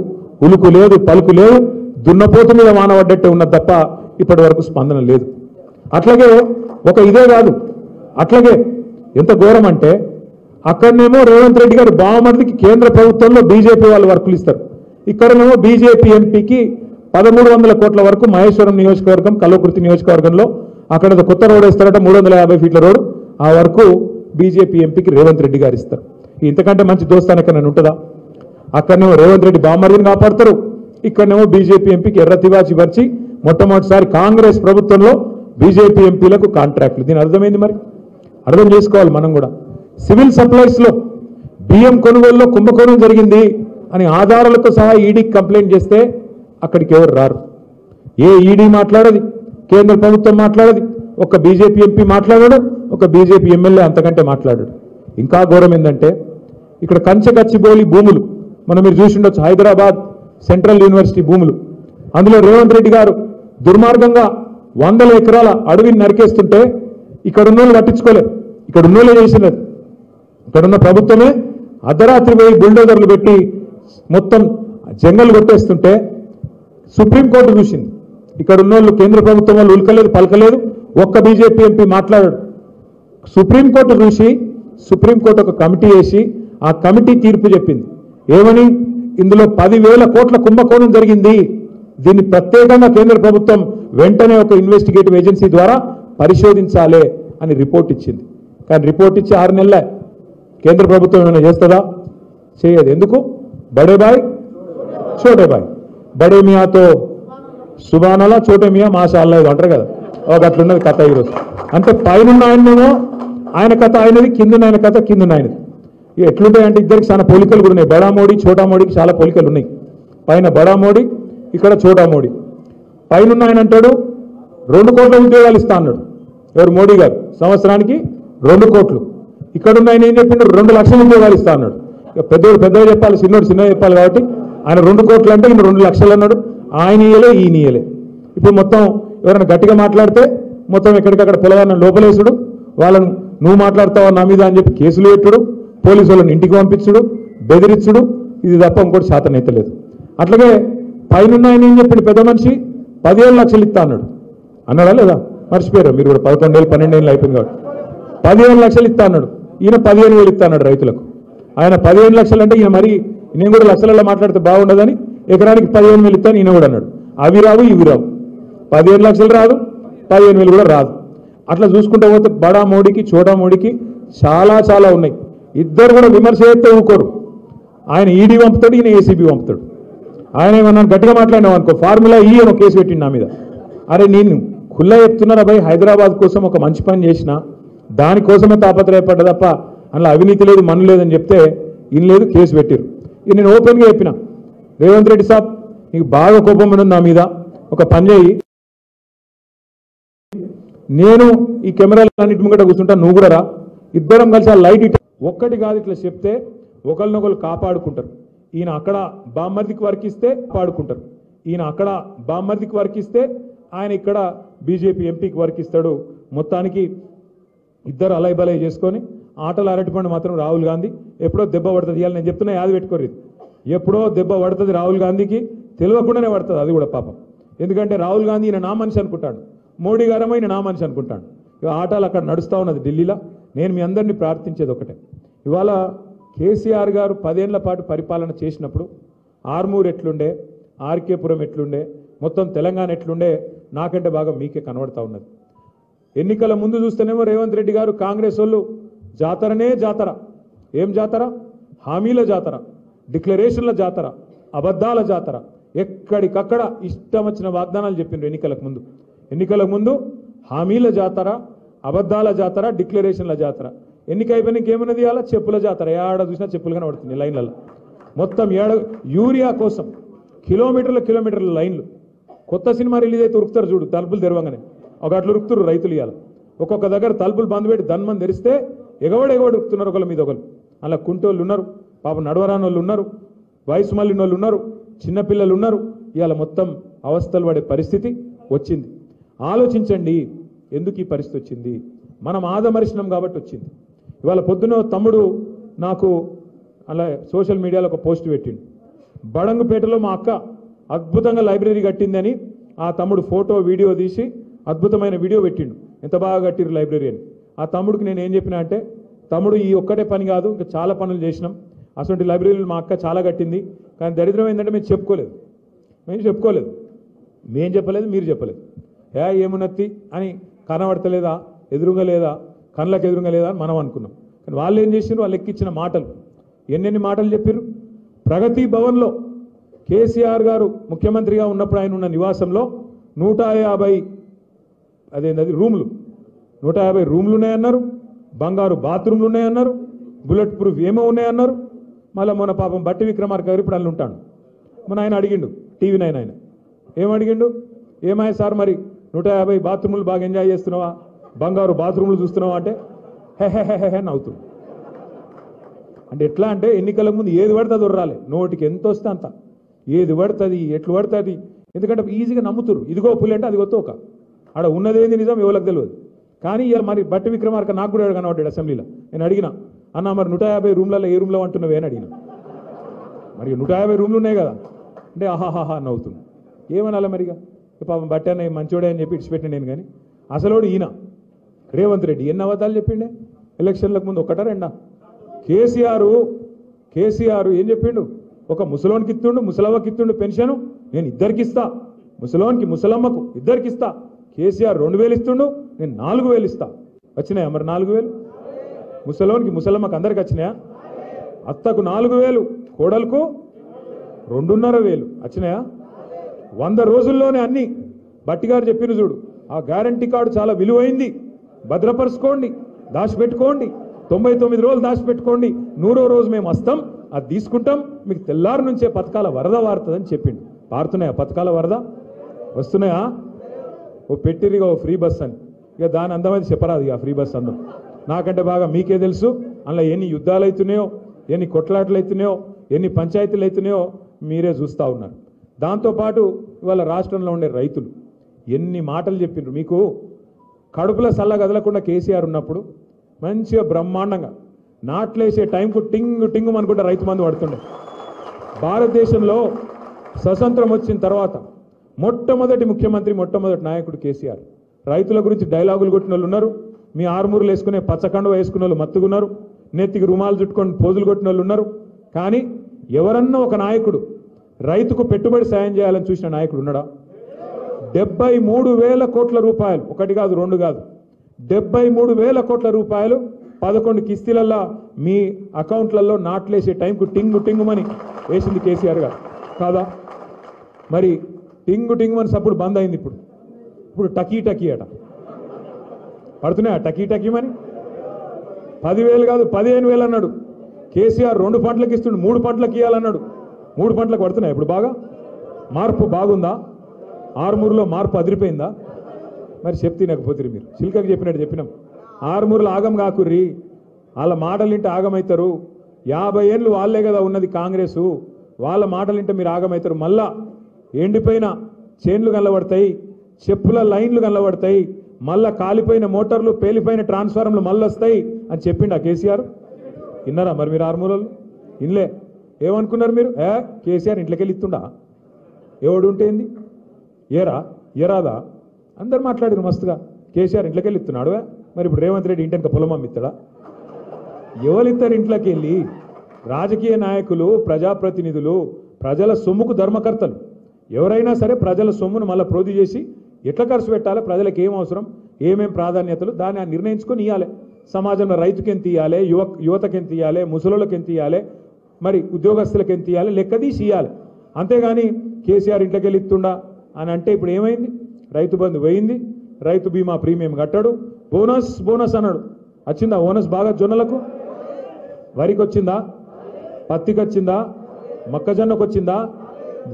ఉలుకు లేదు, పలుకు లేదు, దున్నపోతు మీద వానబడ్డట్టే ఉన్నది తప్ప ఇప్పటి వరకు స్పందన లేదు. అట్లాగే ఒక ఇదే కాదు, అట్లాగే ఎంత ఘోరం అంటే అక్కడనేమో రేవంత్ రెడ్డి గారు బావమరిదికి కేంద్ర ప్రభుత్వంలో బీజేపీ వాళ్ళు వర్కులు ఇస్తారు. ఇక్కడనేమో బీజేపీ ఎంపీకి 1300 కోట్ల వరకు మహేశ్వరం నియోజకవర్గం, కల్వకుర్తి నియోజకవర్గంలో అక్కడ కొత్త రోడ్ వేస్తారట, 350 ఫీట్ల రోడ్. ఆ వరకు బీజేపీ ఎంపీకి రేవంత్ రెడ్డి గారు ఇస్తారు. ఇంతకంటే మంచి దోస్తాను ఎక్కడైనా ఉంటుందా? అక్కడనేమో రేవంత్ రెడ్డి బావమరిదిని కాపాడతారు, ఇక్కడనేమో బీజేపీ ఎంపీకి ఎర్ర తివాచి పరిచి మొట్టమొదటిసారి కాంగ్రెస్ ప్రభుత్వంలో బీజేపీ ఎంపీలకు కాంట్రాక్ట్లు. దీని అర్థమైంది, మరి అర్థం చేసుకోవాలి మనం కూడా. సివిల్ సప్లైస్లో బియ్యం కొనుగోలులో కుంభకోణం జరిగింది అని ఆధారాలతో సహా ఈడీకి కంప్లైంట్ చేస్తే అక్కడికి ఎవరు రారు. ఏ ఈడీ మాట్లాడది, కేంద్ర ప్రభుత్వం మాట్లాడది, ఒక బీజేపీ ఎంపీ మాట్లాడాడు, ఒక బీజేపీ ఎమ్మెల్యే అంతకంటే మాట్లాడాడు. ఇంకా ఘోరం ఏంటంటే ఇక్కడ కంచెకచ్చిబోలి భూములు మనం మీరు చూసి ఉండొచ్చు, హైదరాబాద్ సెంట్రల్ యూనివర్సిటీ భూములు. అందులో రేవంత్ రెడ్డి గారు దుర్మార్గంగా 100 ఎకరాల అడవిని నరికేస్తుంటే ఇక్కడ ఉన్నోళ్ళు పట్టించుకోలేదు, ఇక్కడ ఉన్నోళ్ళే చేసినది. ఇక్కడున్న ప్రభుత్వమే అర్ధరాత్రి పోయి బుల్డోజర్లు పెట్టి మొత్తం జంగల్ కొట్టేస్తుంటే సుప్రీంకోర్టు చూసింది. ఇక్కడ ఉన్నోళ్ళు కేంద్ర ప్రభుత్వం వాళ్ళు ఉల్కలేదు, పలకలేదు, ఒక్క బీజేపీ ఎంపీ మాట్లాడాడు. సుప్రీంకోర్టు చూసి సుప్రీంకోర్టు ఒక కమిటీ వేసి ఆ కమిటీ తీర్పు చెప్పింది. ఏమని? ఇందులో 10,000 కోట్ల కుంభకోణం జరిగింది, దీన్ని ప్రత్యేకంగా కేంద్ర ప్రభుత్వం వెంటనే ఒక ఇన్వెస్టిగేటివ్ ఏజెన్సీ ద్వారా పరిశోధించాలి అని రిపోర్ట్ ఇచ్చింది. కానీ రిపోర్ట్ ఇచ్చి 6 నెలలే. కేంద్ర ప్రభుత్వం ఏమైనా చేస్తుందా? చేయదు. ఎందుకు? బడే బాయ్ చోటే బాయ్, బడే మియాతో సుబానలా, చోటే మియా మాషాల్లా ఇది అంటారు కదా, ఒక అట్లున్నది కథ ఈరోజు. అంటే పైన ఆయనేమో ఆయన కథ ఆయనది, కింద ఆయన కథ కింద ఆయనది. ఎట్లుంటాయంటే ఇద్దరికి చాలా పోలికలు కూడా ఉన్నాయి. బడా మోడీ చోటా మోడీకి చాలా పోలికలు ఉన్నాయి. పైన బడా మోడీ, ఇక్కడ చోటా మోడీ. పైన ఆయన అంటాడు 2 కోట్ల ఉద్యోగాలు ఇస్తా అన్నాడు. ఎవరు? మోడీ గారు. సంవత్సరానికి 2 కోట్లు. ఇక్కడున్న ఆయన ఏం చెప్పిండు? 2 లక్షల ఉద్యోగాలు ఇస్తా అన్నాడు. పెద్దోడు పెద్దగా చెప్పాలి, చిన్నోడు చిన్నగా చెప్పాలి. కాబట్టి ఆయన 2 కోట్లు అంటే ఈయన 2 లక్షలు అన్నాడు. ఆయన ఇయ్యలే, ఈయన ఇయ్యలే. ఇప్పుడు మొత్తం ఎవరైనా గట్టిగా మాట్లాడితే మొత్తం ఎక్కడికక్కడ పొలగాన్న లోపలేసుడు, వాళ్ళను నువ్వు మాట్లాడతావా నా మీద అని చెప్పి కేసులు పెట్టుడు, పోలీసు వాళ్ళని ఇంటికి పంపించుడు, బెదిరించుడు, ఇది తప్ప ఇంకోటి శాతనైతే లేదు. అట్లాగే పైన ఆయన ఏం చెప్పిండు? పెద్ద మనిషి 15 లక్షలు ఇస్తా అన్నాడు. అన్నాడా లేదా? మర్చిపోయారు మీరు కూడా. 11 ఏళ్ళు 12 ఏళ్ళు అయిపోయింది కాబట్టి 15 లక్షలు ఇస్తా అన్నాడు. ఈయన 15,000 ఇస్తా అన్నాడు రైతులకు. ఆయన 15 లక్షలు అంటే ఈయన మరి నేను కూడా లక్షలలో మాట్లాడితే బాగుండదని ఎకరానికి 15,000 ఇస్తాను ఈయన కూడా అన్నాడు. అవి రావు, ఇవి రావు. 15 లక్షలు రాదు, 15,000 కూడా రాదు. అట్లా చూసుకుంటూ పోతే బడా మోడీకి చోటా మోడీకి చాలా ఉన్నాయి. ఇద్దరు కూడా విమర్శ చేస్తే ఊరుకోరు. ఆయన ఈడీ పంపుతాడు, ఈయన ఏసీబీ పంపుతాడు. ఆయన ఏమన్నా గట్టిగా మాట్లాడినావు అనుకో, ఫార్ములా ఈ అని కేసు పెట్టిండు నా మీద. అరే నేను ఖుల్లా చెప్తున్నారా భయ్, హైదరాబాద్ కోసం ఒక మంచి పని చేసిన దానికోసమే తాపత్రయపడ్డా తప్ప అందులో అవినీతి లేదు, మన్ను లేదని చెప్తే ఈయన లేదు, కేసు పెట్టారు. ఇది నేను ఓపెన్గా చెప్పిన, రేవంత్ రెడ్డి సాబ్ నీకు బాగా కోపం ఉంది నా మీద, ఒక పని చేయి, నేను ఈ కెమెరాలన్నిటి ముంగట కూర్చుంటా, నువ్వు కూడా రా, ఇద్దరం కలిసి ఆ లైట్ ఒక్కటి కాదు ఇట్లా చెప్తే ఒకరినొకరు కాపాడుకుంటారు. ఈయన అక్కడ బామ్మర్దికి వర్కిస్తే పాడుకుంటారు, ఈయన అక్కడ బామ్మర్దికి వర్కిస్తే ఆయన ఇక్కడ బీజేపీ ఎంపీకి వర్కిస్తాడు. మొత్తానికి ఇద్దరు అలై బలై చేసుకొని ఆటలు అరటిపండు మాత్రం రాహుల్ గాంధీ ఎప్పుడో దెబ్బ పడుతుంది. ఇవాళ నేను చెప్తున్నా, యాది పెట్టుకోరు, ఎప్పుడో దెబ్బ పడుతుంది రాహుల్ గాంధీకి, తెలియకుండానే పడుతుంది అది కూడా పాపం. ఎందుకంటే రాహుల్ గాంధీ ఈయన నా మనిషి అనుకుంటాడు, మోడీ గారేమో ఈయన నా మనిషి అనుకుంటాడు. ఇక ఆటలు అక్కడ నడుస్తూ ఉన్నది ఢిల్లీలో. నేను మీ అందరినీ ప్రార్థించేది ఒకటే, ఇవాళ కేసీఆర్ గారు 10 ఏళ్ల పాటు పరిపాలన చేసినప్పుడు ఆర్మూర్ ఎట్లుండే, ఆర్కేపురం ఎట్లుండే, మొత్తం తెలంగాణ ఎట్లుండే నాకంటే బాగా మీకే కనబడతా ఉన్నది. ఎన్నికల ముందు చూస్తేనేమో రేవంత్ రెడ్డి గారు కాంగ్రెస్ వాళ్ళు జాతరనే జాతర. ఏం జాతర? హామీల జాతర, డిక్లరేషన్ల జాతర, అబద్ధాల జాతర. ఎక్కడికక్కడ ఇష్టం వచ్చిన వాగ్దానాలు చెప్పిండ్రు ఎన్నికలకు ముందు హామీల జాతర, అబద్ధాల జాతర, డిక్లరేషన్ల జాతర. ఎన్నిక అయిపోయినా ఇంకేమన్నది ఇవాళ చెప్పుల జాతర. ఏడ చూసినా చెప్పులు కనబడుతుంది లైన్లలో మొత్తం. యూరియా కోసం కిలోమీటర్ల లైన్లు. కొత్త సినిమా రిలీజ్ అయితే ఉరుకుతారు చూడు, తలుపులు తెరవంగానే ఒక అట్లు ఉరుకుతారు రైతులు. ఇవాళ ఒక్కొక్క దగ్గర తలుపులు బంద్ పెట్టి దన్మని తెరిస్తే ఎగవడు ఉరుకుతున్నారు ఒకళ్ళ మీద ఒకరు. అలా కుంటోళ్ళు ఉన్నారు, పాపం నడవరాని వాళ్ళు ఉన్నారు, వయసు మళ్ళిన వాళ్ళు ఉన్నారు, చిన్నపిల్లలు ఉన్నారు. ఇవాళ మొత్తం అవస్థలు పడే పరిస్థితి వచ్చింది. ఆలోచించండి, ఎందుకు ఈ పరిస్థితి వచ్చింది? మనం ఆదమరిచినాం కాబట్టి వచ్చింది. ఇవాళ పొద్దున తమ్ముడు నాకు అలా సోషల్ మీడియాలో ఒక పోస్ట్ పెట్టిండు. బడంగుపేటలో మా అక్క అద్భుతంగా లైబ్రరీ కట్టిందని ఆ తమ్ముడు ఫోటో వీడియో తీసి అద్భుతమైన వీడియో పెట్టిండు. ఎంత బాగా కట్టిరు లైబ్రరీ అని. ఆ తమ్ముడికి నేను ఏం చెప్పినా అంటే, తమ్ముడు ఈ ఒక్కటే పని కాదు, ఇంకా చాలా పనులు చేసినాం. అటువంటి లైబ్రరీలు మా అక్క చాలా కట్టింది. కానీ దరిద్రం ఏంటంటే మేము చెప్పుకోలేదు. మేము చెప్పలేదు, మీరు చెప్పలేదు. ఏమున్నత్తి అని కనబడతలేదా, ఎదురుగా లేదా, కళ్ళకి ఎదురుగా లేదా అని మనం అనుకున్నాం. కానీ వాళ్ళు ఏం చేసినారు? వాళ్ళు ఎక్కించిన మాటలు ఎన్నెన్ని మాటలు చెప్పారు. ప్రగతి భవన్లో కేసీఆర్ గారు ముఖ్యమంత్రిగా ఉన్నప్పుడు ఆయన ఉన్న నివాసంలో 150 రూములు 150 రూములు ఉన్నాయన్నారు. బంగారు బాత్రూమ్లు ఉన్నాయన్నారు. బుల్లెట్ ప్రూఫ్ ఏమో ఉన్నాయన్నారు. మళ్ళీ మన పాపం బట్టి విక్రమార్క గారు ఇప్పుడు అల్లు ఉంటాడు. మన ఆయన అడిగిండు టీవీ నైన్ ఆయన ఏమడిగిండు, ఏమాయ సార్ మరి 150 బాత్రూములు బాగా ఎంజాయ్ చేస్తున్నావా, బంగారు బాత్రూములు చూస్తున్నావా అంటే హె నవ్వుతుంది. అంటే ఎట్లా అంటే ఎన్నికల ముందు ఏది పడుతుంది ఉర్రాలి, నోటికి ఎంత వస్తే అంత, ఏది పడుతుంది ఎట్లు పడుతుంది. ఎందుకంటే ఈజీగా నమ్ముతురు. ఇదిగో పులి అంటే అది తోక, ఆడ ఉన్నదేంది నిజం ఎవరికి తెలియదు. కానీ ఇవాళ మరి బట్టి విక్రమార్క నాకు కూడా కనబడ్డాడు అసెంబ్లీలో. నేను అడిగిన, అన్న మరి 150 రూమ్లలో ఏ రూమ్లో అంటున్నావే అని అడిగిన. మరి 150 రూమ్లు ఉన్నాయి కదా అంటే ఆహాహాహా నవ్వుతుంది. ఏమనాలి మరిగా, పాపం బట్టి అన్న మంచోడే అని చెప్పి ఇడిచిపెట్టిన నేను. కానీ అసలోడు ఈయన రేవంత్ రెడ్డి ఎన్ని అబద్ధాలు చెప్పిండే ఎలక్షన్లకు ముందు, ఒకటా రెండా? కేసీఆర్ ఏం చెప్పిండు? ఒక ముసలోనికి ఇస్తుండు, ముసలవ్వకి ఇస్తుండు పెన్షన్, నేను ఇద్దరికి ఇస్తా, ముసలోనికి ముసలమ్మకు ఇద్దరికి ఇస్తా. కేసీఆర్ 2000 ఇస్తుండు, నేను 4000 ఇస్తా. వచ్చినాయా మరి 4000? ముసలోనికి ముసలమ్మకు అందరికి వచ్చినాయా? అత్తకు 4000, కోడలకు 2,500 వచ్చినాయా? 100 రోజుల్లోనే అన్ని బట్టిగారు చెప్పిన చూడు. ఆ గ్యారంటీ కార్డు చాలా విలువైంది, భద్రపరుచుకోండి, దాచిపెట్టుకోండి, 99 రోజులు దాచిపెట్టుకోండి, 100వ రోజు మేము వస్తాం, అది తీసుకుంటాం, మీకు తెల్లారి నుంచే పథకాల వరద వారుతుందని చెప్పిండు. పారుతున్నాయా పథకాల వరద? వస్తున్నాయా? ఓ పెట్టిరిగా ఓ ఫ్రీ బస్ అని, ఇక దాని అందమైంది చెప్పరాదు. ఇక ఫ్రీ బస్ అందం నాకంటే బాగా మీకే తెలుసు. అందులో ఎన్ని యుద్ధాలు అవుతున్నాయో, ఎన్ని కొట్లాటలు అవుతున్నాయో, ఎన్ని పంచాయతీలు అవుతున్నాయో మీరే చూస్తూ ఉన్నారు. దాంతోపాటు ఇవాళ రాష్ట్రంలో ఉండే రైతులు ఎన్ని మాటలు చెప్పిండ్రు. మీకు కడుపులో సల్ల కదలకుండా కేసీఆర్ ఉన్నప్పుడు మంచిగా బ్రహ్మాండంగా నాట్లేసే టైంకు టింగు అనుకుంటే రైతు మందు పడుతుండే. భారతదేశంలో స్వతంత్రం వచ్చిన తర్వాత మొట్టమొదటి ముఖ్యమంత్రి, మొట్టమొదటి నాయకుడు కేసీఆర్. రైతుల గురించి డైలాగులు కొట్టిన వాళ్ళు ఉన్నారు, మీ ఆర్మూరులు వేసుకునే పచ్చకండువ వేసుకున్న వాళ్ళు మత్తుగున్నారు, నెత్తికి రుమాలు చుట్టుకొని పోజులు కొట్టిన వాళ్ళు ఉన్నారు. కానీ ఎవరన్నా ఒక నాయకుడు రైతుకు పెట్టుబడి సాయం చేయాలని చూసిన నాయకుడు ఉన్నాడా? 73,000 కోట్ల రూపాయలు, ఒకటి కాదు రెండు కాదు, 73,000 కోట్ల రూపాయలు 11 కిస్తీలల్లో మీ అకౌంట్లలో నాట్లేసే టైంకు టింగుమని వేసింది కేసీఆర్ గారు కాదా? మరి టింగుమని సప్పుడు బంద్ అయింది. ఇప్పుడు టకీ అట పడుతున్నాయా? టకీ మని 10,000 కాదు 15,000 అన్నాడు కేసీఆర్. 2 పంటలకు ఇస్తుండు, 3 పంటలకు ఇవ్వాలన్నాడు. 3 పంటలకు పడుతున్నాయి. ఇప్పుడు బాగా మార్పు బాగుందా? ఆర్మూరులో మార్పు అదిరిపోయిందా? మరి చెప్తే తినకపోతురు మీరు. చిల్కకి చెప్పినట్టు చెప్పినాం. ఆర్మూరులో ఆగం కాకుర్రి, వాళ్ళ మాటలింటే ఆగమవుతారు. 50 ఏళ్ళు వాళ్ళే కదా ఉన్నది కాంగ్రెసు, వాళ్ళ మాటలింటే మీరు ఆగమవుతారు. మళ్ళా ఎండిపోయిన చేన్లు కనబడతాయి, చెప్పుల లైన్లు కనబడతాయి, మళ్ళా కాలిపోయిన మోటార్లు, పేలిపోయిన ట్రాన్స్ఫార్మర్లు మళ్ళీ వస్తాయి అని చెప్పిండు ఆ కేసీఆర్. విన్నారా మరి మీరు ఆర్మూరులో? ఇన్లే. ఏమనుకున్నారు మీరు? కేసీఆర్ ఇంట్లోకి వెళ్ళి ఇస్తుండా? ఎవడు ఉంటేంది? ఏరాదా? అందరు మాట్లాడారు మస్తుగా. కేసీఆర్ ఇంట్లోకి వెళ్ళి ఇస్తున్నాడు. మరి ఇప్పుడు రేవంత్ రెడ్డి ఇంటి పొలం అమ్మిస్తాడా? ఎవరిస్తారు ఇంట్లోకి వెళ్ళి? రాజకీయ నాయకులు, ప్రజాప్రతినిధులు, ప్రజల సొమ్ముకు ధర్మకర్తలు. ఎవరైనా సరే ప్రజల సొమ్మును మళ్ళీ ప్రోధి చేసి ఎట్లా ఖర్చు పెట్టాలి, ప్రజలకు ఏం అవసరం, ఏమేం ప్రాధాన్యతలు, దాన్ని నిర్ణయించుకొని ఇవ్వాలి. సమాజంలో రైతుకి ఎంత ఇవ్వాలి, యువతకి ఎంత ఇవ్వాలి, ముసలోళ్ళకి ఎంత ఇవ్వాలి, మరి ఉద్యోగస్తులకు ఎంత ఇవ్వాలి, లెక్క తీసి ఇవ్వాలి. అంతేగాని కేసీఆర్ ఇంట్లోకి వెళ్ళి ఇస్తుండా అని అంటే ఇప్పుడు ఏమైంది? రైతు బంధు పోయింది, రైతు బీమా ప్రీమియం కట్టాడు, బోనస్ బోనస్ అన్నాడు. వచ్చిందా బోనస్? బాగా జొన్నలకు, వరికి వచ్చిందా, పత్తికి వచ్చిందా, మొక్కజొన్నకు వచ్చిందా?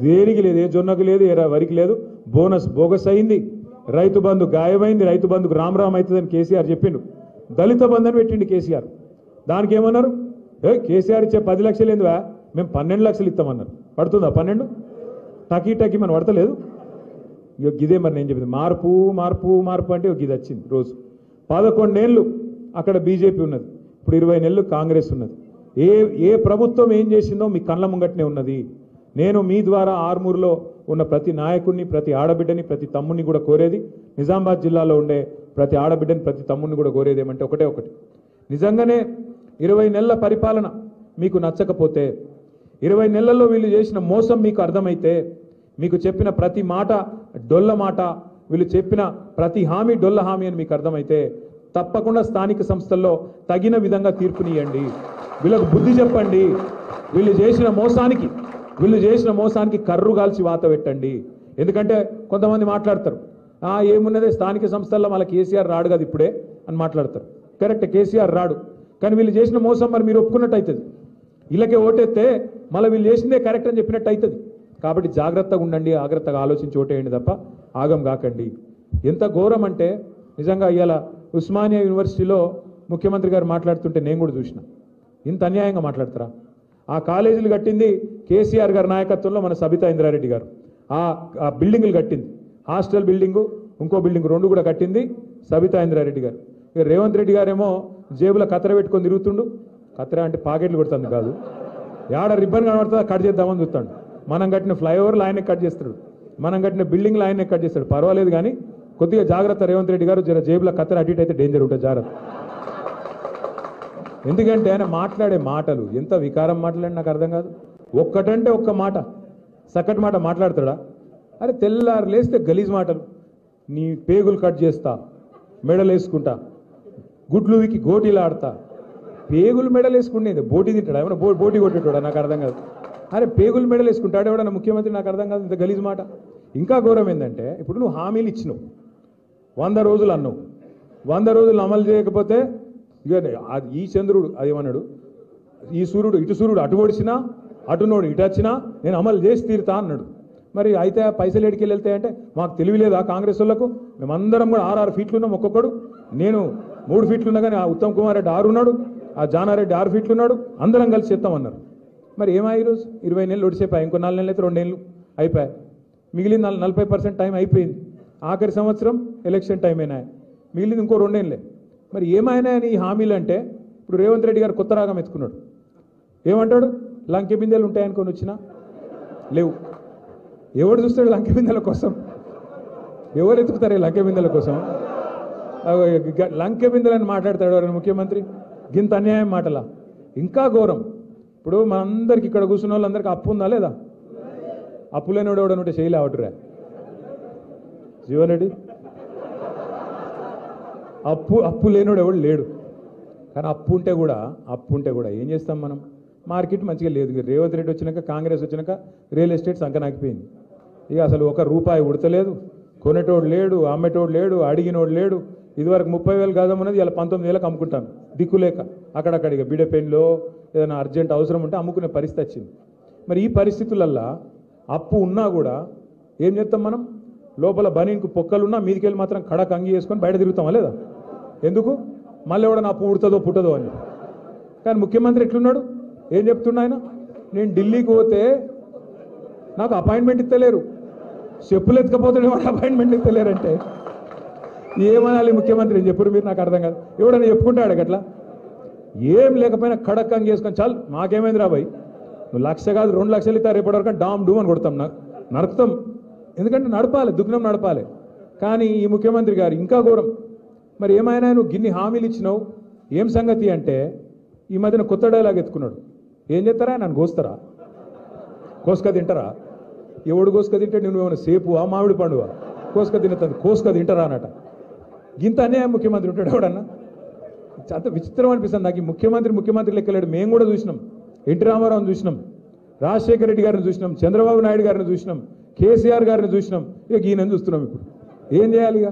దేనికి లేదు, ఏ జొన్నకు లేదు, ఏ వరికి లేదు. బోనస్ బోగస్ అయింది, రైతు బంధు గాయమైంది, రైతు బంధుకు రామ్ అవుతుందని కేసీఆర్ చెప్పిండు. దళిత బంధు అని పెట్టిండు కేసీఆర్. దానికి ఏమన్నారు? కేసీఆర్ ఇచ్చే 10 లక్షలు ఏందివా, మేము 12 లక్షలు ఇస్తామన్నారు. పడుతుందా 12? టకీ మనం పడతలేదు. ఇదే మరి నేను చెప్పింది, మార్పు మార్పు మార్పు అంటే ఇది వచ్చింది రోజు. 11 ఏళ్ళు అక్కడ బీజేపీ ఉన్నది, ఇప్పుడు 20 నెలలు కాంగ్రెస్ ఉన్నది. ఏ ప్రభుత్వం ఏం చేసిందో మీ కళ్ళ ముంగట్నే ఉన్నది. నేను మీ ద్వారా ఆర్మూర్లో ఉన్న ప్రతి నాయకుడిని, ప్రతి ఆడబిడ్డని, ప్రతి తమ్ముడిని కూడా కోరేది, నిజామాబాద్ జిల్లాలో ఉండే ప్రతి ఆడబిడ్డని, ప్రతి తమ్ముడిని కూడా కోరేది ఏమంటే ఒకటే ఒకటి. నిజంగానే 20 నెలల పరిపాలన మీకు నచ్చకపోతే, 20 నెలల్లో వీళ్ళు చేసిన మోసం మీకు అర్థమైతే, మీకు చెప్పిన ప్రతి మాట డొల్ల మాట, వీళ్ళు చెప్పిన ప్రతి హామీ డొల్ల హామీ అని మీకు అర్థమైతే తప్పకుండా స్థానిక సంస్థల్లో తగిన విధంగా తీర్పునియండి. వీళ్ళకు బుద్ధి చెప్పండి. వీళ్ళు చేసిన మోసానికి కర్రు కాల్చి వాత పెట్టండి. ఎందుకంటే కొంతమంది మాట్లాడతారు, ఏమున్నదే స్థానిక సంస్థల్లో మళ్ళీ కేసీఆర్ రాడు కదా ఇప్పుడే అని మాట్లాడతారు. కరెక్ట్, కేసీఆర్ రాడు, కానీ వీళ్ళు చేసిన మోసం మరి మీరు ఒప్పుకున్నట్టు అవుతుంది. వీళ్ళకే ఓటేస్తే మళ్ళీ వీళ్ళు చేసిందే కరెక్ట్ అని చెప్పినట్టు అవుతుంది. కాబట్టి జాగ్రత్తగా ఉండండి, జాగ్రత్తగా ఆలోచించి ఓటేయండి తప్ప ఆగం కాకండి. ఎంత ఘోరం అంటే నిజంగా ఇవాళ ఉస్మానియా యూనివర్సిటీలో ముఖ్యమంత్రి గారు మాట్లాడుతుంటే నేను కూడా చూసిన. ఇంత అన్యాయంగా మాట్లాడతారా? ఆ కాలేజీలు కట్టింది కేసీఆర్ గారి నాయకత్వంలో మన సబితా ఇంద్రారెడ్డి గారు. ఆ బిల్డింగులు కట్టింది, హాస్టల్ బిల్డింగు, ఇంకో బిల్డింగ్ 2 కూడా కట్టింది సబితా ఇంద్రారెడ్డి గారు. ఇక రేవంత్ రెడ్డి గారేమో జేబులో కత్తెర పెట్టుకొని తిరుగుతుండు. కత్తెర అంటే పాకెట్లు కొడుతుంది కాదు, యాడ రిబ్బన్ కనబడుతుందా కట్ చేద్దామని చూస్తాడు. మనం కట్టిన ఫ్లైఓవర్లు ఆయనే కట్ చేస్తాడు, మనం కట్టిన బిల్డింగ్లు ఆయనే కట్ చేస్తాడు. పర్వాలేదు కానీ కొద్దిగా జాగ్రత్త రేవంత్ రెడ్డి గారు, జర జేబులో కత్తెర అటు ఇటు అయితే డేంజర్ ఉంటుంది, జాగ్రత్త. ఎందుకంటే ఆయన మాట్లాడే మాటలు ఎంత వికారం మాట్లాడి నాకు అర్థం కాదు. ఒక్కటంటే ఒక్క మాట, సక్కటి మాట మాట్లాడతాడా? అరే తెల్లారు లేస్తే గలీజ్ మాటలు, నీ పేగులు కట్ చేస్తా, మెడలు వేసుకుంటా, గుడ్లు వికి గోటీలు ఆడతా. పేగులు మెడలు వేసుకుంటేది బోటీ తింటాడా? ఏమన్నా బోటీ కొట్టేటాడా? నాకు అర్థం కాదు. అరే పేగులు మెడలు వేసుకుంటాడు ఎవడన్నా ముఖ్యమంత్రి? నాకు అర్థం కాదు, ఇంత గలీజ్ మాట. ఇంకా ఘోరం ఏంటంటే ఇప్పుడు నువ్వు హామీలు ఇచ్చినావు, 100 రోజులు అన్నావు, 100 రోజులు అమలు చేయకపోతే ఇక ఈ చంద్రుడు అదేమన్నాడు, ఈ సూర్యుడు ఇటు సూర్యుడు అటు ఒడిచినా అటునోడు ఇటు వచ్చినా నేను అమలు చేసి తీరుతా అన్నాడు. మరి అయితే పైసలు ఎడికెళ్ళి వెళ్తాయంటే మాకు తెలియలేదా కాంగ్రెస్ వాళ్ళకు? మేమందరం కూడా 6 ఫీట్లు ఉన్నాం ఒక్కొక్కడు. నేను 3 ఫీట్లు ఉన్నా కానీ ఆ ఉత్తమ్ కుమార్ రెడ్డి 6 ఉన్నాడు, ఆ జానారెడ్డి 6 ఫీట్లు ఉన్నాడు, అందరం కలిసి చేస్తామన్నారు. మరి ఏమా ఈరోజు 20 నెలలు ఒడిసిపోయాయి, ఇంకో 4 నెలలు అయితే 2 నెలలు అయిపోయాయి, మిగిలిన 40% టైం అయిపోయింది. ఆఖరి సంవత్సరం ఎలక్షన్ టైం అయినా, మిగిలింది ఇంకో 2 నెలలే. మరి ఏమైనా ఈ హామీలు అంటే ఇప్పుడు రేవంత్ రెడ్డి గారు కొత్త రాగం ఎత్తుకున్నాడు. ఏమంటాడు? లంకె బిందెలు ఉంటాయనుకొని వచ్చినా లేవు. ఎవడు చూస్తాడు లంకె బిందెల కోసం? ఎవరు ఎత్తుకుతారు లంకె బిందెల కోసం? లంకె బిందెలని మాట్లాడతాడు ఎవరైనా ముఖ్యమంత్రి? గింత అన్యాయం మాటలా? ఇంకా ఘోరం. ఇప్పుడు మనందరికి ఇక్కడ కూర్చున్న వాళ్ళందరికీ అప్పు ఉందా లేదా? అప్పు లేనివాడు ఎవడని ఉంటే చేయలే అవటరా జీవన్ రెడ్డి? అప్పు లేనివాడు ఎవడు లేడు. కానీ అప్పు ఉంటే కూడా ఏం చేస్తాం మనం? మార్కెట్ మంచిగా లేదు. రేవంత్ రెడ్డి వచ్చినాక, కాంగ్రెస్ వచ్చినాక రియల్ ఎస్టేట్ సంకనాకిపోయింది. ఇక అసలు ₹1 ఉడతలేదు, కొనేటోడు లేడు, అమ్మేటోడు లేడు, అడిగినోడు లేడు. ఇదివరకు 30,000 గజం ఉన్నది, ఇలా 19,000కి అమ్ముకుంటాను దిక్కులేక. అక్కడక్కడ ఇక బీడపెన్లో ఏదైనా అర్జెంట్ అవసరం ఉంటే అమ్ముకునే పరిస్థితి వచ్చింది. మరి ఈ పరిస్థితులల్లో అప్పు ఉన్నా కూడా ఏం చేస్తాం మనం? లోపల బనీన్కు పొక్కలున్నా మీదికెళ్ళి మాత్రం కడక్ అంగి వేసుకొని బయట తిరుగుతామా లేదా? ఎందుకు? మళ్ళీ ఎవడన్నా అప్పు ఉడుతుందో పుట్టదో అని. కానీ ముఖ్యమంత్రి ఎట్లున్నాడు? ఏం చెప్తున్నా ఆయన? నేను ఢిల్లీకి పోతే నాకు అపాయింట్మెంట్ ఇస్తలేరు, చెప్పులు ఎత్తుకపోతే అపాయింట్మెంట్ ఇస్తలేరంటే ఏమనాలి ముఖ్యమంత్రి? ఏం చెప్పరు మీరు? నాకు అర్థం కాదు. ఎవడన్నా చెప్పుకుంటాడు అట్లా? ఏం లేకపోయినా కడక్ అంగి వేసుకొని చాలు మాకేమైంది రాబాయి, నువ్వు 1,00,000 కాదు 2 లక్షలు ఇస్తా, రేపటివరకు డామ్ డూమ్ అని కొడతాం, నడుపుతాం. ఎందుకంటే నడపాలి, దుగ్నం నడపాలి. కానీ ఈ ముఖ్యమంత్రి గారు ఇంకా ఘోరం. మరి ఏమైనా నువ్వు గిన్ని హామీలు ఇచ్చినావు, ఏం సంగతి అంటే ఈ మధ్యన కొత్త డైలాగ్ ఎత్తుకున్నాడు. ఏం చేస్తారా? నన్ను కోస్తారా? కోసుక తింటారా? ఎవడు కోసుక తింటే నువ్వేమైనా సేపువా మామిడి పండువా? కోసుక తినతుంది, కోసుక తింటారా అన్నట. గింత అన్యాయం ముఖ్యమంత్రి ఉంటాడు ఎవడన్నా? అంత విచిత్రం అనిపిస్తుంది నాకు. ఈ ముఖ్యమంత్రి లెక్కలేడు. మేము కూడా చూసినాం, ఎన్టీ రామారావుని చూసినాం, రాజశేఖర రెడ్డి గారిని చూసినాం, చంద్రబాబు నాయుడు గారిని చూసినాం, కేసీఆర్ గారిని చూసినాం, ఇక ఈయనని చూస్తున్నాం. ఇప్పుడు ఏం చేయాలి? ఇక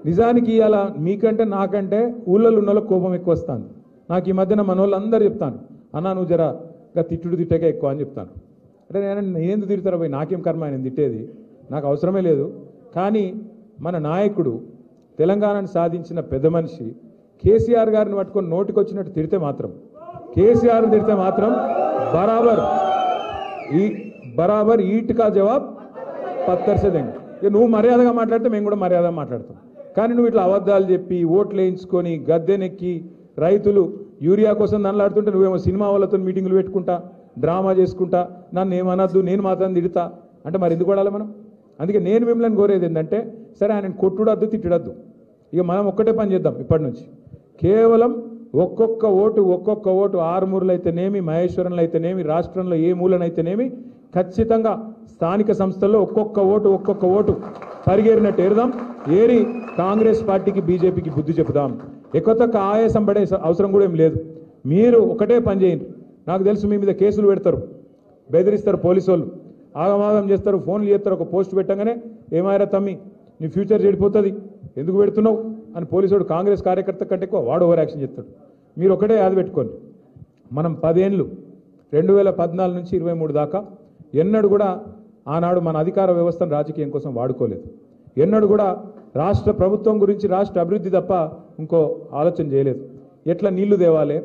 నిజానికి ఇవాళ మీకంటే నాకంటే ఊళ్ళలో ఉన్న వాళ్ళకి కోపం ఎక్కువ వస్తుంది. నాకు ఈ మధ్యన మన వాళ్ళు అందరూ చెప్తాను, అన్నా నువ్వు జరా ఇంకా తిట్టక ఎక్కువ అని చెప్తాను. అంటే నేనెందుకు తిడతారా పోయి, నాకేం కర్మ ఆయన తిట్టేది, నాకు అవసరమే లేదు. కానీ మన నాయకుడు తెలంగాణను సాధించిన పెద్ద మనిషి కేసీఆర్ గారిని పట్టుకొని నోటికి వచ్చినట్టు తిడితే మాత్రం, కేసీఆర్ని తిడితే మాత్రం బరాబర్ ఈట్కా జవాబ్ పత్తర్సేదండి. ఇక నువ్వు మర్యాదగా మాట్లాడితే మేము కూడా మర్యాదగా మాట్లాడతాం. కానీ నువ్వు ఇట్లా అబద్ధాలు చెప్పి ఓట్లు వేయించుకొని గద్దెనెక్కి రైతులు యూరియా కోసం నన్నులాడుతుంటే నువ్వేమో సినిమా వాళ్ళతో మీటింగులు పెట్టుకుంటా డ్రామా చేసుకుంటా నన్ను ఏమనద్దు నేను మాత్రం తిడతా అంటే మరి ఎందుకు కొడాలి మనం? అందుకే నేను మిమ్మల్ని కోరేది ఏంటంటే, సరే ఆయన కొట్టుడద్దు తిట్టడద్దు, ఇక మనం ఒక్కటే పని చేద్దాం. ఇప్పటి నుంచి కేవలం ఒక్కొక్క ఓటు ఆరుమూరులు అయితేనేమి, మహేశ్వరంలో అయితేనేమి, రాష్ట్రంలో ఏ మూలనైతేనేమి ఖచ్చితంగా స్థానిక సంస్థల్లో ఒక్కొక్క ఓటు పరిగేరినట్టు ఏరుదాం. ఏరి కాంగ్రెస్ పార్టీకి బీజేపీకి బుద్ధి చెబుదాం. ఎక్కువ ఆయాసం పడే అవసరం కూడా ఏం లేదు. మీరు ఒకటే పని చేయండి. నాకు తెలుసు మీ మీద కేసులు పెడతారు, బెదిరిస్తారు, పోలీసు వాళ్ళు ఆగమాగం చేస్తారు, ఫోన్లు చేస్తారు. ఒక పోస్ట్ పెట్టగానే ఏమాయరా తమ్మి నీ ఫ్యూచర్ చెడిపోతుంది, ఎందుకు పెడుతున్నావు అని పోలీసుడు కాంగ్రెస్ కార్యకర్త కంటే ఎక్కువ వాడు ఓవర్ యాక్షన్ చేస్తాడు. మీరు ఒకటే యాద పెట్టుకోండి, మనం 10 ఏళ్ళు 2014 నుంచి 23 దాకా ఎన్నడూ కూడా ఆనాడు మన అధికార వ్యవస్థను రాజకీయం కోసం వాడుకోలేదు. ఎన్నడూ కూడా రాష్ట్ర ప్రభుత్వం గురించి, రాష్ట్ర అభివృద్ధి తప్ప ఇంకో ఆలోచన చేయలేదు. ఎట్లా నీళ్లు తేవాలి,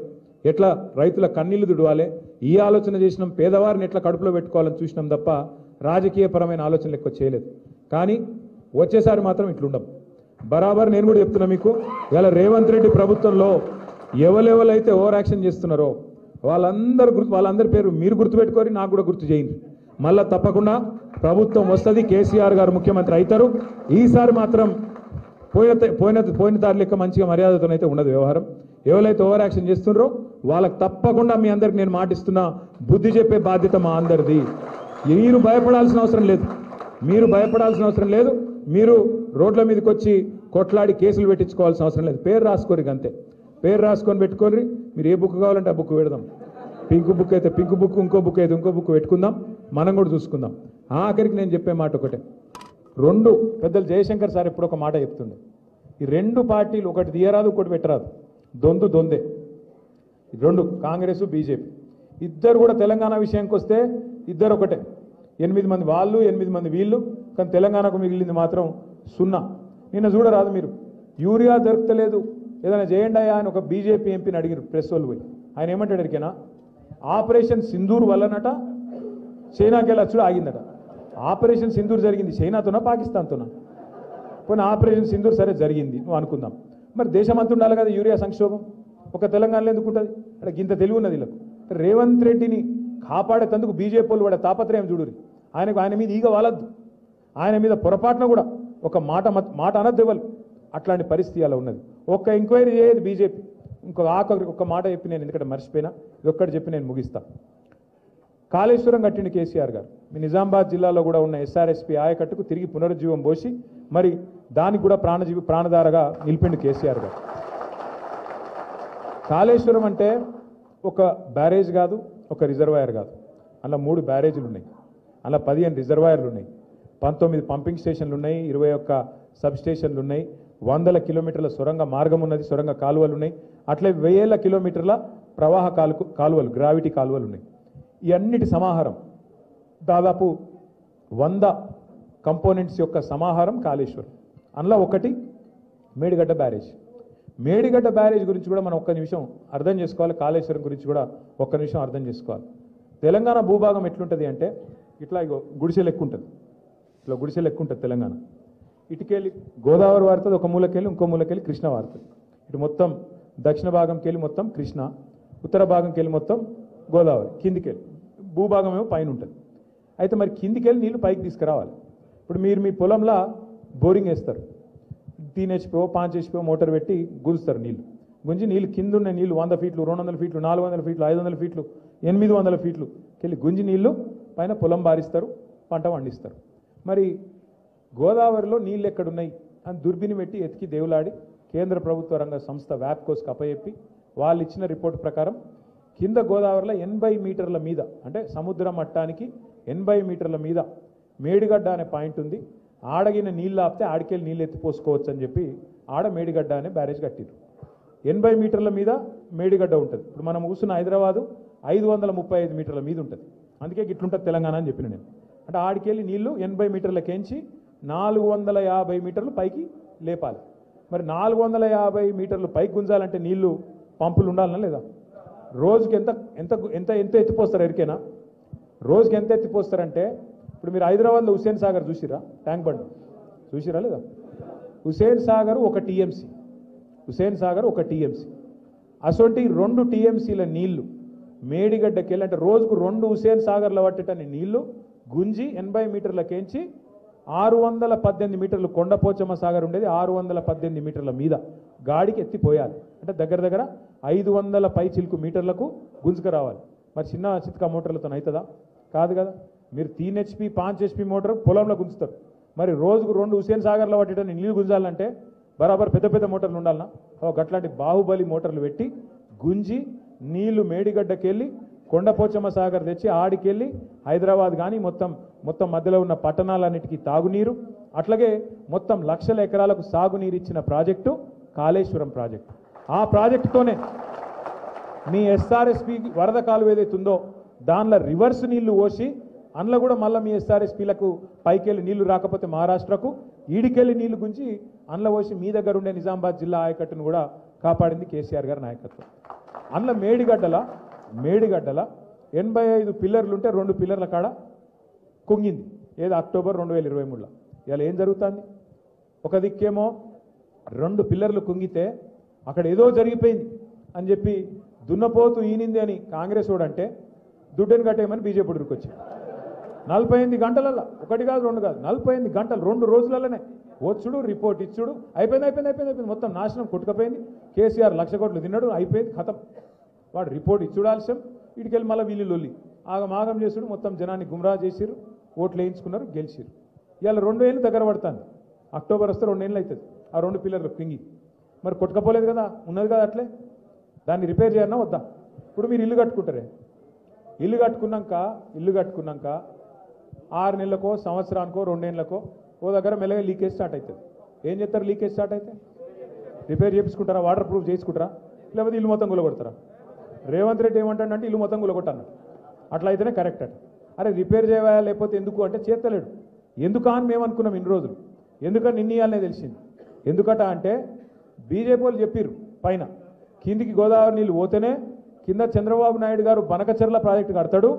ఎట్లా రైతుల కన్నీళ్లు దుడవాలి, ఈ ఆలోచన చేసినాం. పేదవారిని ఎట్లా కడుపులో పెట్టుకోవాలని చూసినాం తప్ప రాజకీయపరమైన ఆలోచనలు ఎక్కువ చేయలేదు. కానీ వచ్చేసారి మాత్రం ఇట్లుండం. బరాబర్ నేను కూడా చెప్తున్నా మీకు, ఇలా రేవంత్ రెడ్డి ప్రభుత్వంలో ఎవరెవరైతే ఓవర్ యాక్షన్ చేస్తున్నారో వాళ్ళందరి పేరు మీరు గుర్తుపెట్టుకొని నాకు కూడా గుర్తు చేయండి. మళ్ళా తప్పకుండా ప్రభుత్వం వస్తుంది, కేసీఆర్ గారు ముఖ్యమంత్రి అవుతారు. ఈసారి మాత్రం పోయిన దారి లెక్క మంచిగా మర్యాదతోనైతే ఉండదు వ్యవహారం. ఎవరైతే ఓవర్ యాక్షన్ చేస్తున్నారో వాళ్ళకి తప్పకుండా మీ అందరికి నేను మాటిస్తున్నా, బుద్ధి చెప్పే బాధ్యత మా అందరిది. మీరు భయపడాల్సిన అవసరం లేదు. మీరు రోడ్ల మీదకి వచ్చి కొట్లాడి కేసులు పెట్టించుకోవాల్సిన అవసరం లేదు. పేరు రాసుకోరు, అంతే. పేరు రాసుకొని పెట్టుకోర్రి. మీరు ఏ బుక్ కావాలంటే ఆ బుక్ పెడదాం. పింక్ బుక్ అయితే పింక్ బుక్, ఇంకో బుక్ అయితే ఇంకో బుక్ పెట్టుకుందాం, మనం కూడా చూసుకుందాం. ఆఖరికి నేను చెప్పే మాట ఒకటే, పెద్దలు జయశంకర్ సార్ ఎప్పుడు ఒక మాట చెప్తుండే, ఈ 2 పార్టీలు ఒకటి తీయరాదు ఒకటి పెట్టరాదు, దొందే. 2 కాంగ్రెస్ బీజేపీ ఇద్దరు కూడా తెలంగాణ విషయానికి వస్తే ఇద్దరు ఒకటే. 8 మంది వాళ్ళు, 8 మంది వీళ్ళు, కానీ తెలంగాణకు మిగిలింది మాత్రం 0. నిన్న చూడరాదు మీరు, యూరియా దొరకలేదు ఏదైనా చేయండి అయ్యా అని ఒక బీజేపీ ఎంపీని అడిగారు ప్రెస్ వాళ్ళు పోయి. ఆయన ఏమంటాడు ఎరికేనా, ఆపరేషన్ సింధూర్ వల్లనట చైనాకి వెళ్ళి వచ్చుడు ఆగిందట. ఆపరేషన్ సింధూర్ జరిగింది చైనాతోనా పాకిస్తాన్తోనా? పోనీ ఆపరేషన్ సింధూర్ సరే జరిగింది నువ్వు అనుకుందాం, మరి దేశం అంతా ఉండాలి కదా యూరియా సంక్షోభం, ఒక తెలంగాణలో ఎందుకు ఉంటుంది? అంటే ఇంత తెలివి ఉన్నది వీళ్ళకు. రేవంత్ రెడ్డిని కాపాడేందుకు బీజేపీ వాళ్ళు వాడే తాపత్రయం చూడురి. ఆయన మీద ఈగ వాలద్దు, ఆయన మీద పొరపాటున కూడా ఒక మాట అనద్దు ఇవ్వాలి. అట్లాంటి పరిస్థితి అలా ఉన్నది. ఒక్క ఎంక్వైరీ చేయదు బీజేపీ. ఆఖరికి ఒక్క మాట చెప్పి నేను ఎందుకంటే మర్చిపోయినా, ఇది ఒక్కటి చెప్పి నేను ముగిస్తా. కాళేశ్వరం కట్టిండి కేసీఆర్ గారు. మీ నిజామాబాద్ జిల్లాలో కూడా ఉన్న ఎస్ఆర్ఎస్పీ ఆయకట్టుకు తిరిగి పునరుజ్జీవం పోసి మరి దానికి కూడా ప్రాణధారగా నిలిపిండు కేసీఆర్ గారు. కాళేశ్వరం అంటే ఒక బ్యారేజ్ కాదు, ఒక రిజర్వాయర్ కాదు, అలా 3 బ్యారేజీలు ఉన్నాయి, అలా 15 రిజర్వాయర్లు ఉన్నాయి, 19 పంపింగ్ స్టేషన్లు ఉన్నాయి, 21 సబ్ స్టేషన్లు ఉన్నాయి, 100 కిలోమీటర్ల సొరంగ మార్గం ఉన్నది, సొరంగ కాలువలు ఉన్నాయి, అట్లే 1000 కిలోమీటర్ల ప్రవాహ కాలువలు, గ్రావిటీ కాలువలు ఉన్నాయి. ఈ అన్నిటి సమాహారం దాదాపు 100 కంపోనెంట్స్ యొక్క సమాహారం కాళేశ్వరం. అందులో ఒకటి మేడిగడ్డ బ్యారేజ్. మేడిగడ్డ బ్యారేజ్ గురించి కూడా మనం ఒక్క నిమిషం అర్థం చేసుకోవాలి, కాళేశ్వరం గురించి కూడా ఒక్క నిమిషం అర్థం చేసుకోవాలి. తెలంగాణ భూభాగం ఎట్లుంటుంది అంటే ఇట్లా గుడిసె లెక్క ఉంటుంది, ఇట్లా గుడిసె లెక్క ఉంటుంది తెలంగాణ. ఇటుకెళ్ళి గోదావరి వారుతుంది, ఒక మూలకెళ్ళి ఇంకో మూలకెళ్ళి కృష్ణ వారుతుంది. ఇటు మొత్తం దక్షిణ భాగంకి వెళ్ళి మొత్తం కృష్ణ, ఉత్తర భాగంకి వెళ్ళి మొత్తం గోదావరి, కిందికెళ్ళి భూభాగం ఏమో పైన ఉంటుంది. అయితే మరి కిందికెళ్ళి నీళ్లు పైకి తీసుకురావాలి. ఇప్పుడు మీరు మీ పొలంలో బోరింగ్ వేస్తారు, 3 HP 5 HP మోటార్ పెట్టి గుంజుస్తారు, గుంజి నీళ్ళు కింద ఉన్న నీళ్ళు 100 ఫీట్లు, 200 ఫీట్లు, 400 ఫీట్లు, 500 ఫీట్లు, 800 ఫీట్లు వెళ్ళి గుంజి నీళ్లు పైన పొలం బారిస్తారు, పంట పండిస్తారు. మరి గోదావరిలో నీళ్ళు ఎక్కడున్నాయి అని దుర్బిని పెట్టి ఎతికి దేవులాడి కేంద్ర ప్రభుత్వ రంగ సంస్థ వ్యాప్కోస్కి అప్పచెప్పి వాళ్ళు ఇచ్చిన రిపోర్ట్ ప్రకారం కింద గోదావరిలో 80 మీటర్ల మీద అంటే సముద్ర మట్టానికి 80 మీటర్ల మీద మేడిగడ్డ అనే పాయింట్ ఉంది. ఆడగిన నీళ్ళు ఆపితే ఆడికెళ్ళి నీళ్ళు ఎత్తిపోసుకోవచ్చు అని చెప్పి ఆడ మేడిగడ్డ అనే బ్యారేజ్ కట్టిరు. 80 మీటర్ల మీద మేడిగడ్డ ఉంటుంది. ఇప్పుడు మనం కూర్చున్న హైదరాబాదు 535 మీటర్ల మీద ఉంటుంది. అందుకే ఇట్లుంటుంది తెలంగాణ అని చెప్పిన నేను. అంటే ఆడికెళ్ళి నీళ్లు 80 మీటర్లకెంచి 450 మీటర్లు పైకి లేపాలి. మరి 450 మీటర్లు పైకి గుంజాలంటే నీళ్లు పంపులు ఉండాలనా లేదా? రోజుకి ఎంత ఎంత ఎంత ఎంత ఎత్తిపోస్తారు ఎరికేనా? రోజుకి ఎంత ఎత్తిపోస్తారంటే ఇప్పుడు మీరు హైదరాబాద్లో హుస్సేన్ సాగర్ చూసిరా? ట్యాంక్ బండ్ చూసిరా లేదా? హుస్సేన్ సాగర్ ఒక టీఎంసీ, హుస్సేన్ సాగర్ ఒక టీఎంసీ. అసొంటి 2 టీఎంసీల నీళ్లు మేడిగడ్డకి వెళ్ళి అంటే రోజుకు 2 హుస్సేన్ సాగర్లో పట్టేటని నీళ్లు గుంజి 80 మీటర్లకేంచి 618 మీటర్లు కొండపోచమ్మ సాగర్ ఉండేది 618 మీటర్ల మీద గాడికి ఎత్తిపోయాలి. అంటే దగ్గర దగ్గర 500 పై చిలుకు మీటర్లకు గుంజుకు రావాలి. మరి చిన్న చిత్కా మోటార్లతో అవుతుందా? కాదు కదా. మీరు 3 HP 5 HP మోటార్ పొలంలో గుంజుతారు. మరి రోజుకు 2 హుస్సేన్ సాగర్లో పట్టేటని నీళ్లు గుంజాలంటే బరాబర్ పెద్ద పెద్ద మోటార్లు ఉండాలన్నా? గట్లాంటి బాహుబలి మోటార్లు పెట్టి గుంజి నీళ్లు మేడిగడ్డకి వెళ్ళి కొండపోచమ్మ సాగర్ తెచ్చి ఆడికెళ్ళి హైదరాబాద్ కానీ మొత్తం మధ్యలో ఉన్న పట్టణాలన్నిటికీ తాగునీరు, అట్లాగే మొత్తం లక్షల ఎకరాలకు సాగునీరు ఇచ్చిన ప్రాజెక్టు కాళేశ్వరం ప్రాజెక్టు. ఆ ప్రాజెక్టుతోనే మీ ఎస్ఆర్ఎస్పి వరద కాలువ ఏదైతే ఉందో దానిలో రివర్స్ నీళ్లు పోసి అందులో కూడా మళ్ళీ మీ ఎస్ఆర్ఎస్పీలకు పైకెళ్ళి నీళ్లు రాకపోతే మహారాష్ట్రకు ఈడికెళ్ళి నీళ్లు గుంచి అందులో పోసి మీ దగ్గర ఉండే నిజామాబాద్ జిల్లా ఆయకట్టును కూడా కాపాడింది కేసీఆర్ గారి నాయకత్వం. అందులో మేడిగడ్డల 85 పిల్లర్లు ఉంటే 2 పిల్లర్ల కాడ కుంగింది. ఏది అక్టోబర్ 2023లో. ఇలా ఏం జరుగుతుంది? ఒక దిక్కేమో 2 పిల్లర్లు కుంగితే అక్కడ ఏదో జరిగిపోయింది అని చెప్పి దున్నపోతు ఈనింది అని కాంగ్రెస్ వాడు అంటే దుడ్డని కట్టేయమని బీజేపీ ఉరికొచ్చింది. 48 గంటలలో, 1 కాదు 2 కాదు, 48 గంటలు 2 రోజులలోనే వచ్చుడు రిపోర్ట్ ఇచ్చుడు అయిపోయింది. మొత్తం నాశనం కొట్టుకపోయింది. కేసీఆర్ 1,00,000 కోట్లు తిన్నాడు, అయిపోయింది, ఖతం. వాడు రిపోర్ట్ ఇచ్చుడు ఆలస్యం, ఇటుకెళ్ళి మళ్ళీ వీళ్ళు లొల్లి ఆగమాగం చేసుడు, మొత్తం జనాన్ని గుమ్రా చేసిరు, ఓట్లు వేయించుకున్నారు, గెలిచిరు. ఇవాళ 2 ఏళ్ళు దగ్గర పడుతుంది. అక్టోబర్ వస్తే 2 ఏళ్ళు అవుతుంది ఆ 2 పిల్లర్లు కింగి. మరి కొట్టుకపోలేదు కదా, ఉన్నది కదా అట్లే. దాన్ని రిపేర్ చేయాలన్నా వద్దా? ఇప్పుడు మీరు ఇల్లు కట్టుకుంటారే, ఇల్లు కట్టుకున్నాక 6 నెలలకో సంవత్సరానికో 2 ఏళ్ళకో ఓ దగ్గర మెల్లగా లీకేజ్ స్టార్ట్ అవుతుంది. ఏం చేస్తారు? లీకేజ్ స్టార్ట్ అయితే రిపేర్ చేయించుకుంటారా? వాటర్ ప్రూఫ్ చేసుకుంటారా? లేకపోతే ఇల్లు మొత్తం గులగొడతారా? రేవంత్ రెడ్డి ఏమంటాడంటే ఇల్లు మొత్తం గులగొట్టన్నాడు. అట్లా అయితేనే కరెక్ట్ అట. అరే రిపేర్ చేయాలి లేకపోతే ఎందుకు అంటే చేస్తలేడు. ఎందుకు అని మేము అనుకున్నాం ఇన్ని రోజులు. ఎందుకని నిన్నయాలనే తెలిసింది. ఎందుకట అంటే బీజేపీ వాళ్ళు చెప్పిర్రు పైన కిందికి గోదావరి నీళ్ళు పోతేనే కింద చంద్రబాబు నాయుడు గారు బనకచెర్ల ప్రాజెక్టు కడతాడు,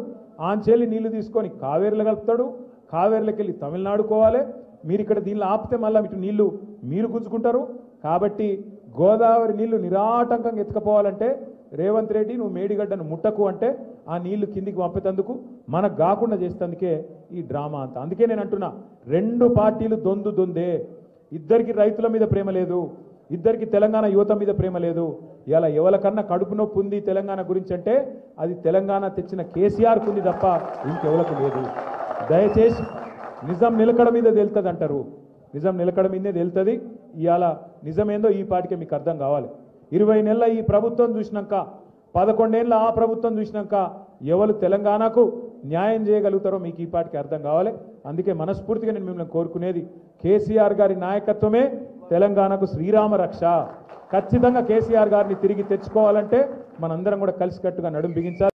ఆంచేలి నీళ్లు తీసుకొని కావేరీలో కలుపుతాడు, కావేరీలోకి వెళ్ళి తమిళనాడు పోవాలి, మీరు ఇక్కడ దీనిలో ఆపితే మళ్ళీ ఇటు నీళ్లు మీరు గుంజుకుంటారు. కాబట్టి గోదావరి నీళ్లు నిరాటంకంగా ఎత్తుకపోవాలంటే రేవంత్ రెడ్డి నువ్వు మేడిగడ్డను ముట్టకు అంటే ఆ నీళ్లు కిందికి పంపేందుకు మనకు కాకుండా చేసేందుకే ఈ డ్రామా అంతా. అందుకే నేను అంటున్నా 2 పార్టీలు దొందే. ఇద్దరికి రైతుల మీద ప్రేమ లేదు, ఇద్దరికి తెలంగాణ యువత మీద ప్రేమ లేదు. ఇలా ఎవరికన్నా కడుపు నొప్పి ఉంది తెలంగాణ గురించి అంటే అది తెలంగాణ తెచ్చిన కేసీఆర్కు ఉంది తప్ప ఇంకెవరికి లేదు. దయచేసి నిజం నిలకడ మీద తేలుతుంది అంటారు, నిజం నిలకడ మీదే తేలుతుంది. ఇవాళ నిజమేందో ఈ పాటికే మీకు అర్థం కావాలి. 20 నెలల ఈ ప్రభుత్వం చూసినాక 11 ఏళ్ళ ఆ ప్రభుత్వం చూసినాక ఎవరు తెలంగాణకు న్యాయం చేయగలుగుతారో మీకు ఈ పాటికి అర్థం కావాలి. అందుకే మనస్ఫూర్తిగా నేను మిమ్మల్ని కోరుకునేది కేసీఆర్ గారి నాయకత్వమే తెలంగాణకు శ్రీరామ రక్ష. ఖచ్చితంగా కేసీఆర్ గారిని తిరిగి తెచ్చుకోవాలంటే మనందరం కూడా కలిసికట్టుగా నడుం బిగించాలి.